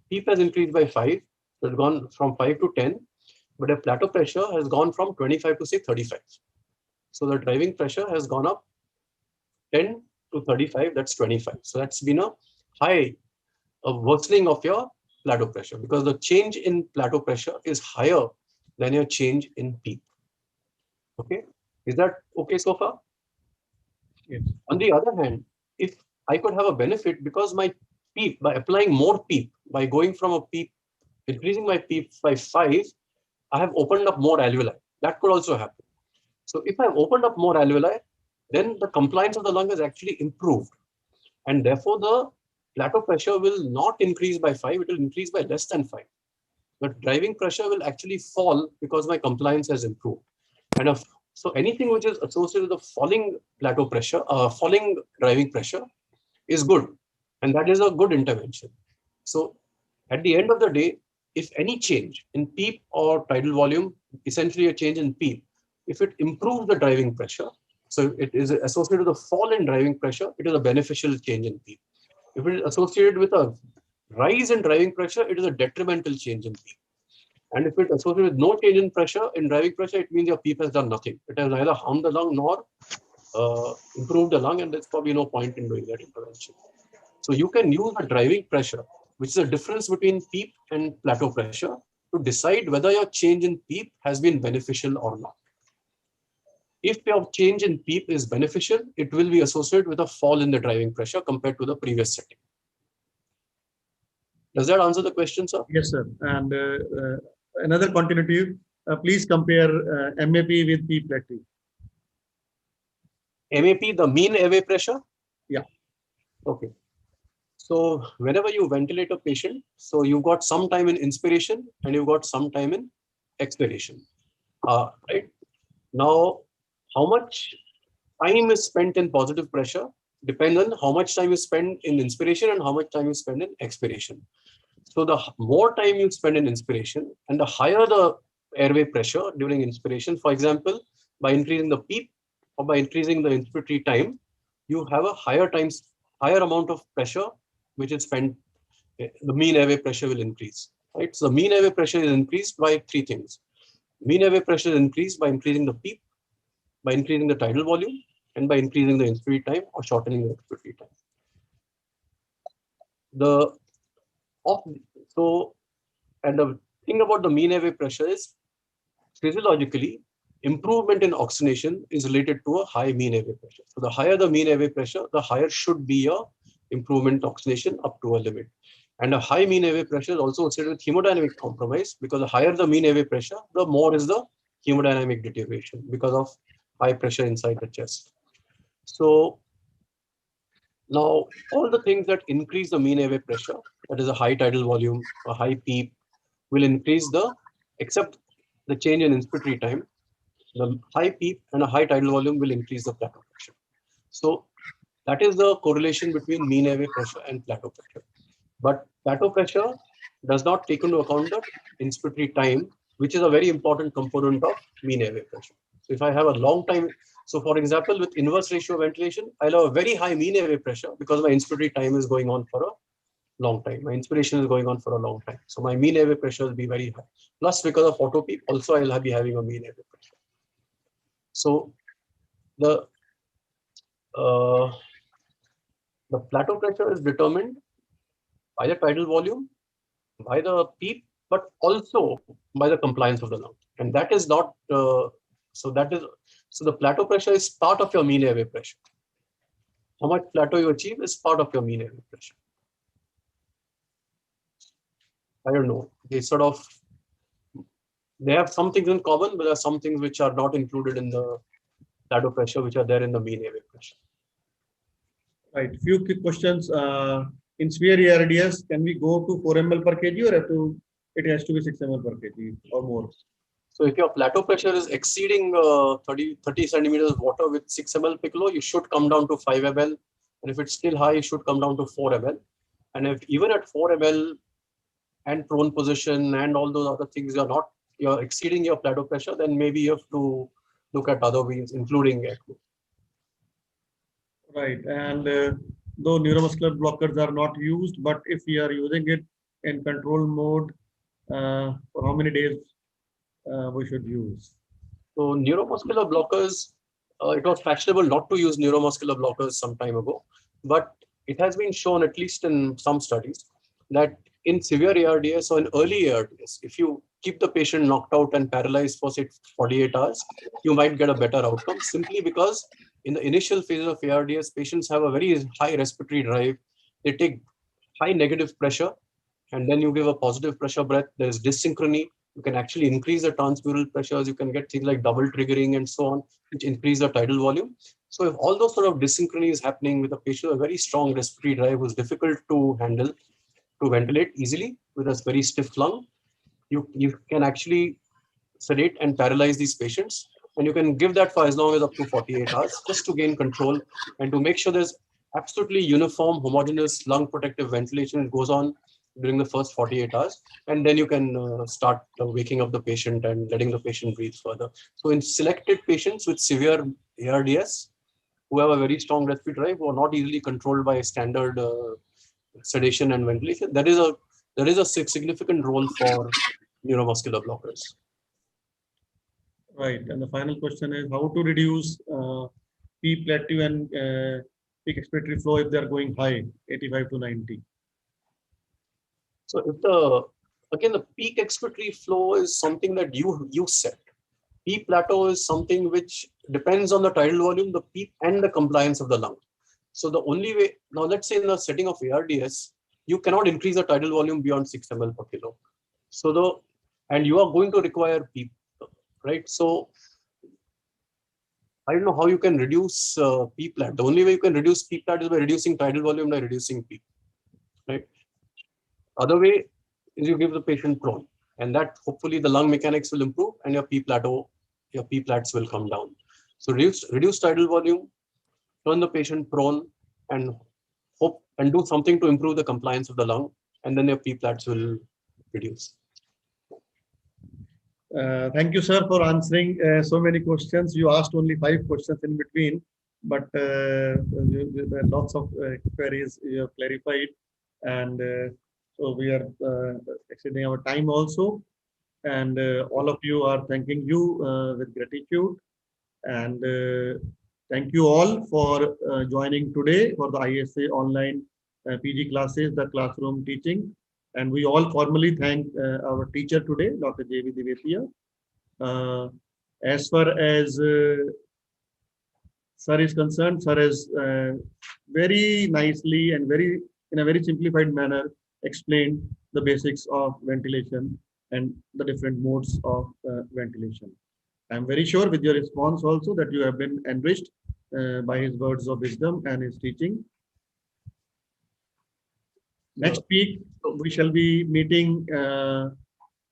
B: PEEP has increased by 5, so it's gone from 5 to 10, but your plateau pressure has gone from 25 to say 35. So the driving pressure has gone up 10 to 35, that's 25. So that's been a worsening of your plateau pressure because the change in plateau pressure is higher than your change in PEEP. Okay, is that okay so far?
A: Yes.
B: On the other hand, if I could have a benefit because my PEEP, by applying more PEEP, by going from a PEEP, increasing my PEEP by 5, I have opened up more alveoli. That could also happen. So if I've opened up more alveoli, then the compliance of the lung has actually improved. And therefore, the plateau pressure will not increase by 5, it will increase by less than 5. The driving pressure will actually fall because my compliance has improved. And so anything which is associated with the falling plateau pressure, falling driving pressure is good. And that is a good intervention. So at the end of the day, if any change in PEEP or tidal volume, essentially a change in PEEP, if it improves the driving pressure, so it is associated with a fall in driving pressure, it is a beneficial change in PEEP. If it is associated with a rise in driving pressure, it is a detrimental change in PEEP. And if it is associated with no change in driving pressure, it means your PEEP has done nothing. It has neither harmed the lung nor improved the lung, and there's probably no point in doing that intervention. So you can use the driving pressure, which is the difference between PEEP and plateau pressure, to decide whether your change in PEEP has been beneficial or not. If your change in PEEP is beneficial, it will be associated with a fall in the driving pressure compared to the previous setting. Does that answer the question, sir?
A: Yes, sir. And another continuity, please compare MAP with PEEP plateau.
B: MAP, the mean airway pressure?
A: Yeah.
B: Okay. So whenever you ventilate a patient, so you've got some time in inspiration and you've got some time in expiration. Right? Now, how much time is spent in positive pressure depends on how much time you spend in inspiration and how much time you spend in expiration. So the more time you spend in inspiration and the higher the airway pressure during inspiration, for example, by increasing the PEEP or by increasing the inspiratory time, you have a higher amount of pressure which is spent. The mean airway pressure will increase. Right? So the mean airway pressure is increased by 3 things. Mean airway pressure is increased by increasing the PEEP, by increasing the tidal volume, and by increasing the inspiratory time or shortening the expiratory time. And the thing about the mean airway pressure is, physiologically, improvement in oxygenation is related to a high mean airway pressure. So the higher the mean airway pressure, the higher should be your improvement in oxygenation up to a limit. And a high mean airway pressure is also associated with hemodynamic compromise, because the higher the mean airway pressure, the more is the hemodynamic deterioration because of high pressure inside the chest. So now all the things that increase the mean airway pressure, that is a high tidal volume, a high PEEP, will increase except the change in inspiratory time, the high PEEP and a high tidal volume will increase the plateau pressure. So that is the correlation between mean airway pressure and plateau pressure. But plateau pressure does not take into account the inspiratory time, which is a very important component of mean airway pressure. So if I have a long time, so for example, with inverse ratio ventilation, I'll have a very high mean airway pressure because my inspiratory time is going on for a long time. My inspiration is going on for a long time. So my mean airway pressure will be very high. Plus, because of Auto-PEEP, also I'll be having a mean airway pressure. So the plateau pressure is determined by the tidal volume, by the PEEP, but also by the compliance of the lung. And that is not, so the plateau pressure is part of your mean airway pressure. How much plateau you achieve is part of your mean airway pressure. I don't know. They have some things in common, but there are some things which are not included in the plateau pressure, which are there in the mean airway pressure.
A: Right. Few quick questions. In severe ARDS, can we go to 4 ml per kg, or it has to be 6 ml per kg or more?
B: So if your plateau pressure is exceeding 30 centimeters of water with 6 ml per kilo, you should come down to 5 ml. And if it's still high, you should come down to 4 ml. And if even at 4 ml and prone position and all those other things, you're exceeding your plateau pressure, then maybe you have to look at other means, including ECMO.
A: Right. And though neuromuscular blockers are not used, but if we are using it in control mode, for how many days we should use?
B: So neuromuscular blockers, it was fashionable not to use neuromuscular blockers some time ago, but it has been shown, at least in some studies, that in severe ARDS or in early ARDS, if you keep the patient knocked out and paralyzed for say 48 hours, you might get a better outcome, simply because in the initial phases of ARDS, patients have a very high respiratory drive. They take high negative pressure, and then you give a positive pressure breath. There is dyssynchrony. You can actually increase the transmural pressures. You can get things like double triggering and so on, which increase the tidal volume. So if all those sort of dysynchrony is happening with a patient, a very strong respiratory drive who's difficult to handle, to ventilate easily with a very stiff lung, you can actually sedate and paralyze these patients. And you can give that for as long as up to 48 hours just to gain control and to make sure there's absolutely uniform, homogeneous lung protective ventilation that goes on during the first 48 hours. And then you can start waking up the patient and letting the patient breathe further. So in selected patients with severe ARDS, who have a very strong respiratory drive, who are not easily controlled by standard sedation and ventilation, there is a significant role for neuromuscular blockers.
A: Right. And the final question is how to reduce peak plateau and peak expiratory flow if they are going high, 85 to 90.
B: So if again, the peak expiratory flow is something that you set. Peak plateau is something which depends on the tidal volume, the peak and the compliance of the lung. So the only way, now let's say in the setting of ARDS, you cannot increase the tidal volume beyond 6 ml per kilo. So and you are going to require PEEP, right? So I don't know how you can reduce PEEP plat. The only way you can reduce PEEP plat is by reducing tidal volume, by reducing PEEP, right? Other way is you give the patient prone, and that hopefully the lung mechanics will improve and your PEEP plats will come down. So reduce tidal volume, turn the patient prone, and hope and do something to improve the compliance of the lung, and then your PEEP plats will reduce.
A: Thank you, sir, for answering so many questions. You asked only 5 questions in between, but there are lots of queries you have clarified, and so we are exceeding our time also. And all of you are thanking you with gratitude. And thank you all for joining today for the ISA online PG classes, the classroom teaching. And we all formally thank our teacher today, Dr. J.V.Divatia. As far as sir is concerned, sir has very nicely and in a very simplified manner explained the basics of ventilation and the different modes of ventilation. I'm very sure with your response also that you have been enriched by his words of wisdom and his teaching. Next week, we shall be meeting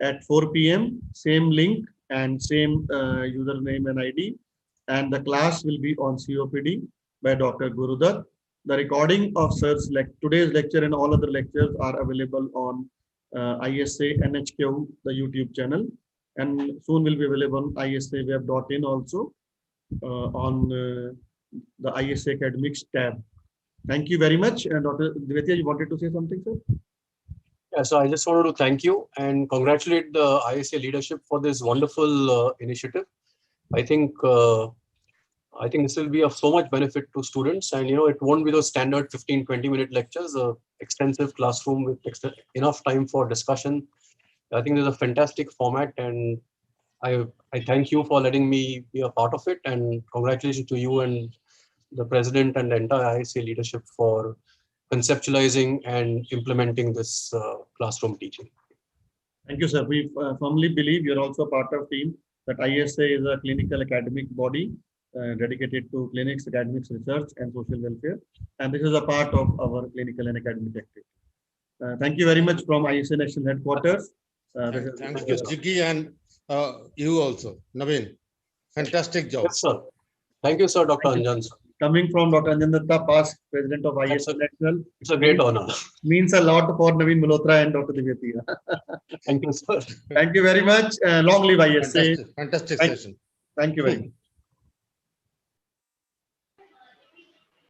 A: at 4 p.m. Same link and same username and ID. And the class will be on COPD by Dr. Gurudat. The recording of sir's today's lecture and all other lectures are available on ISA NHQ, the YouTube channel. And soon will be available on isaweb.in also on the ISA Academics tab. Thank you very much. And Dr. Divatia, you wanted to say something, sir?
B: Yeah, so I just wanted to thank you and congratulate the ISA leadership for this wonderful initiative. I think this will be of so much benefit to students, and it won't be those standard 15-20 minute lectures, extensive classroom with enough time for discussion. I think there's a fantastic format, and I thank you for letting me be a part of it, and congratulations to you and the president and the entire ISA leadership for conceptualizing and implementing this classroom teaching.
A: Thank you, sir. We firmly believe you're also a part of team that ISA is a clinical academic body dedicated to clinics, academics, research, and social welfare. And this is a part of our clinical and academic activity. Thank you very much from ISA National Headquarters.
C: Thank you, Jiggy, and you also, Naveen. Fantastic job.
B: Yes, sir. Thank you, sir, Dr. Anjan.
A: Coming from Dr. Anjan Datta, past president of ISA National.
B: It's a great honor.
A: Means a lot for Naveen Malhotra and Dr. Divatia.
B: Thank you, sir.
A: Thank you very much. Long live ISA.
C: Fantastic session.
A: Thank you very much.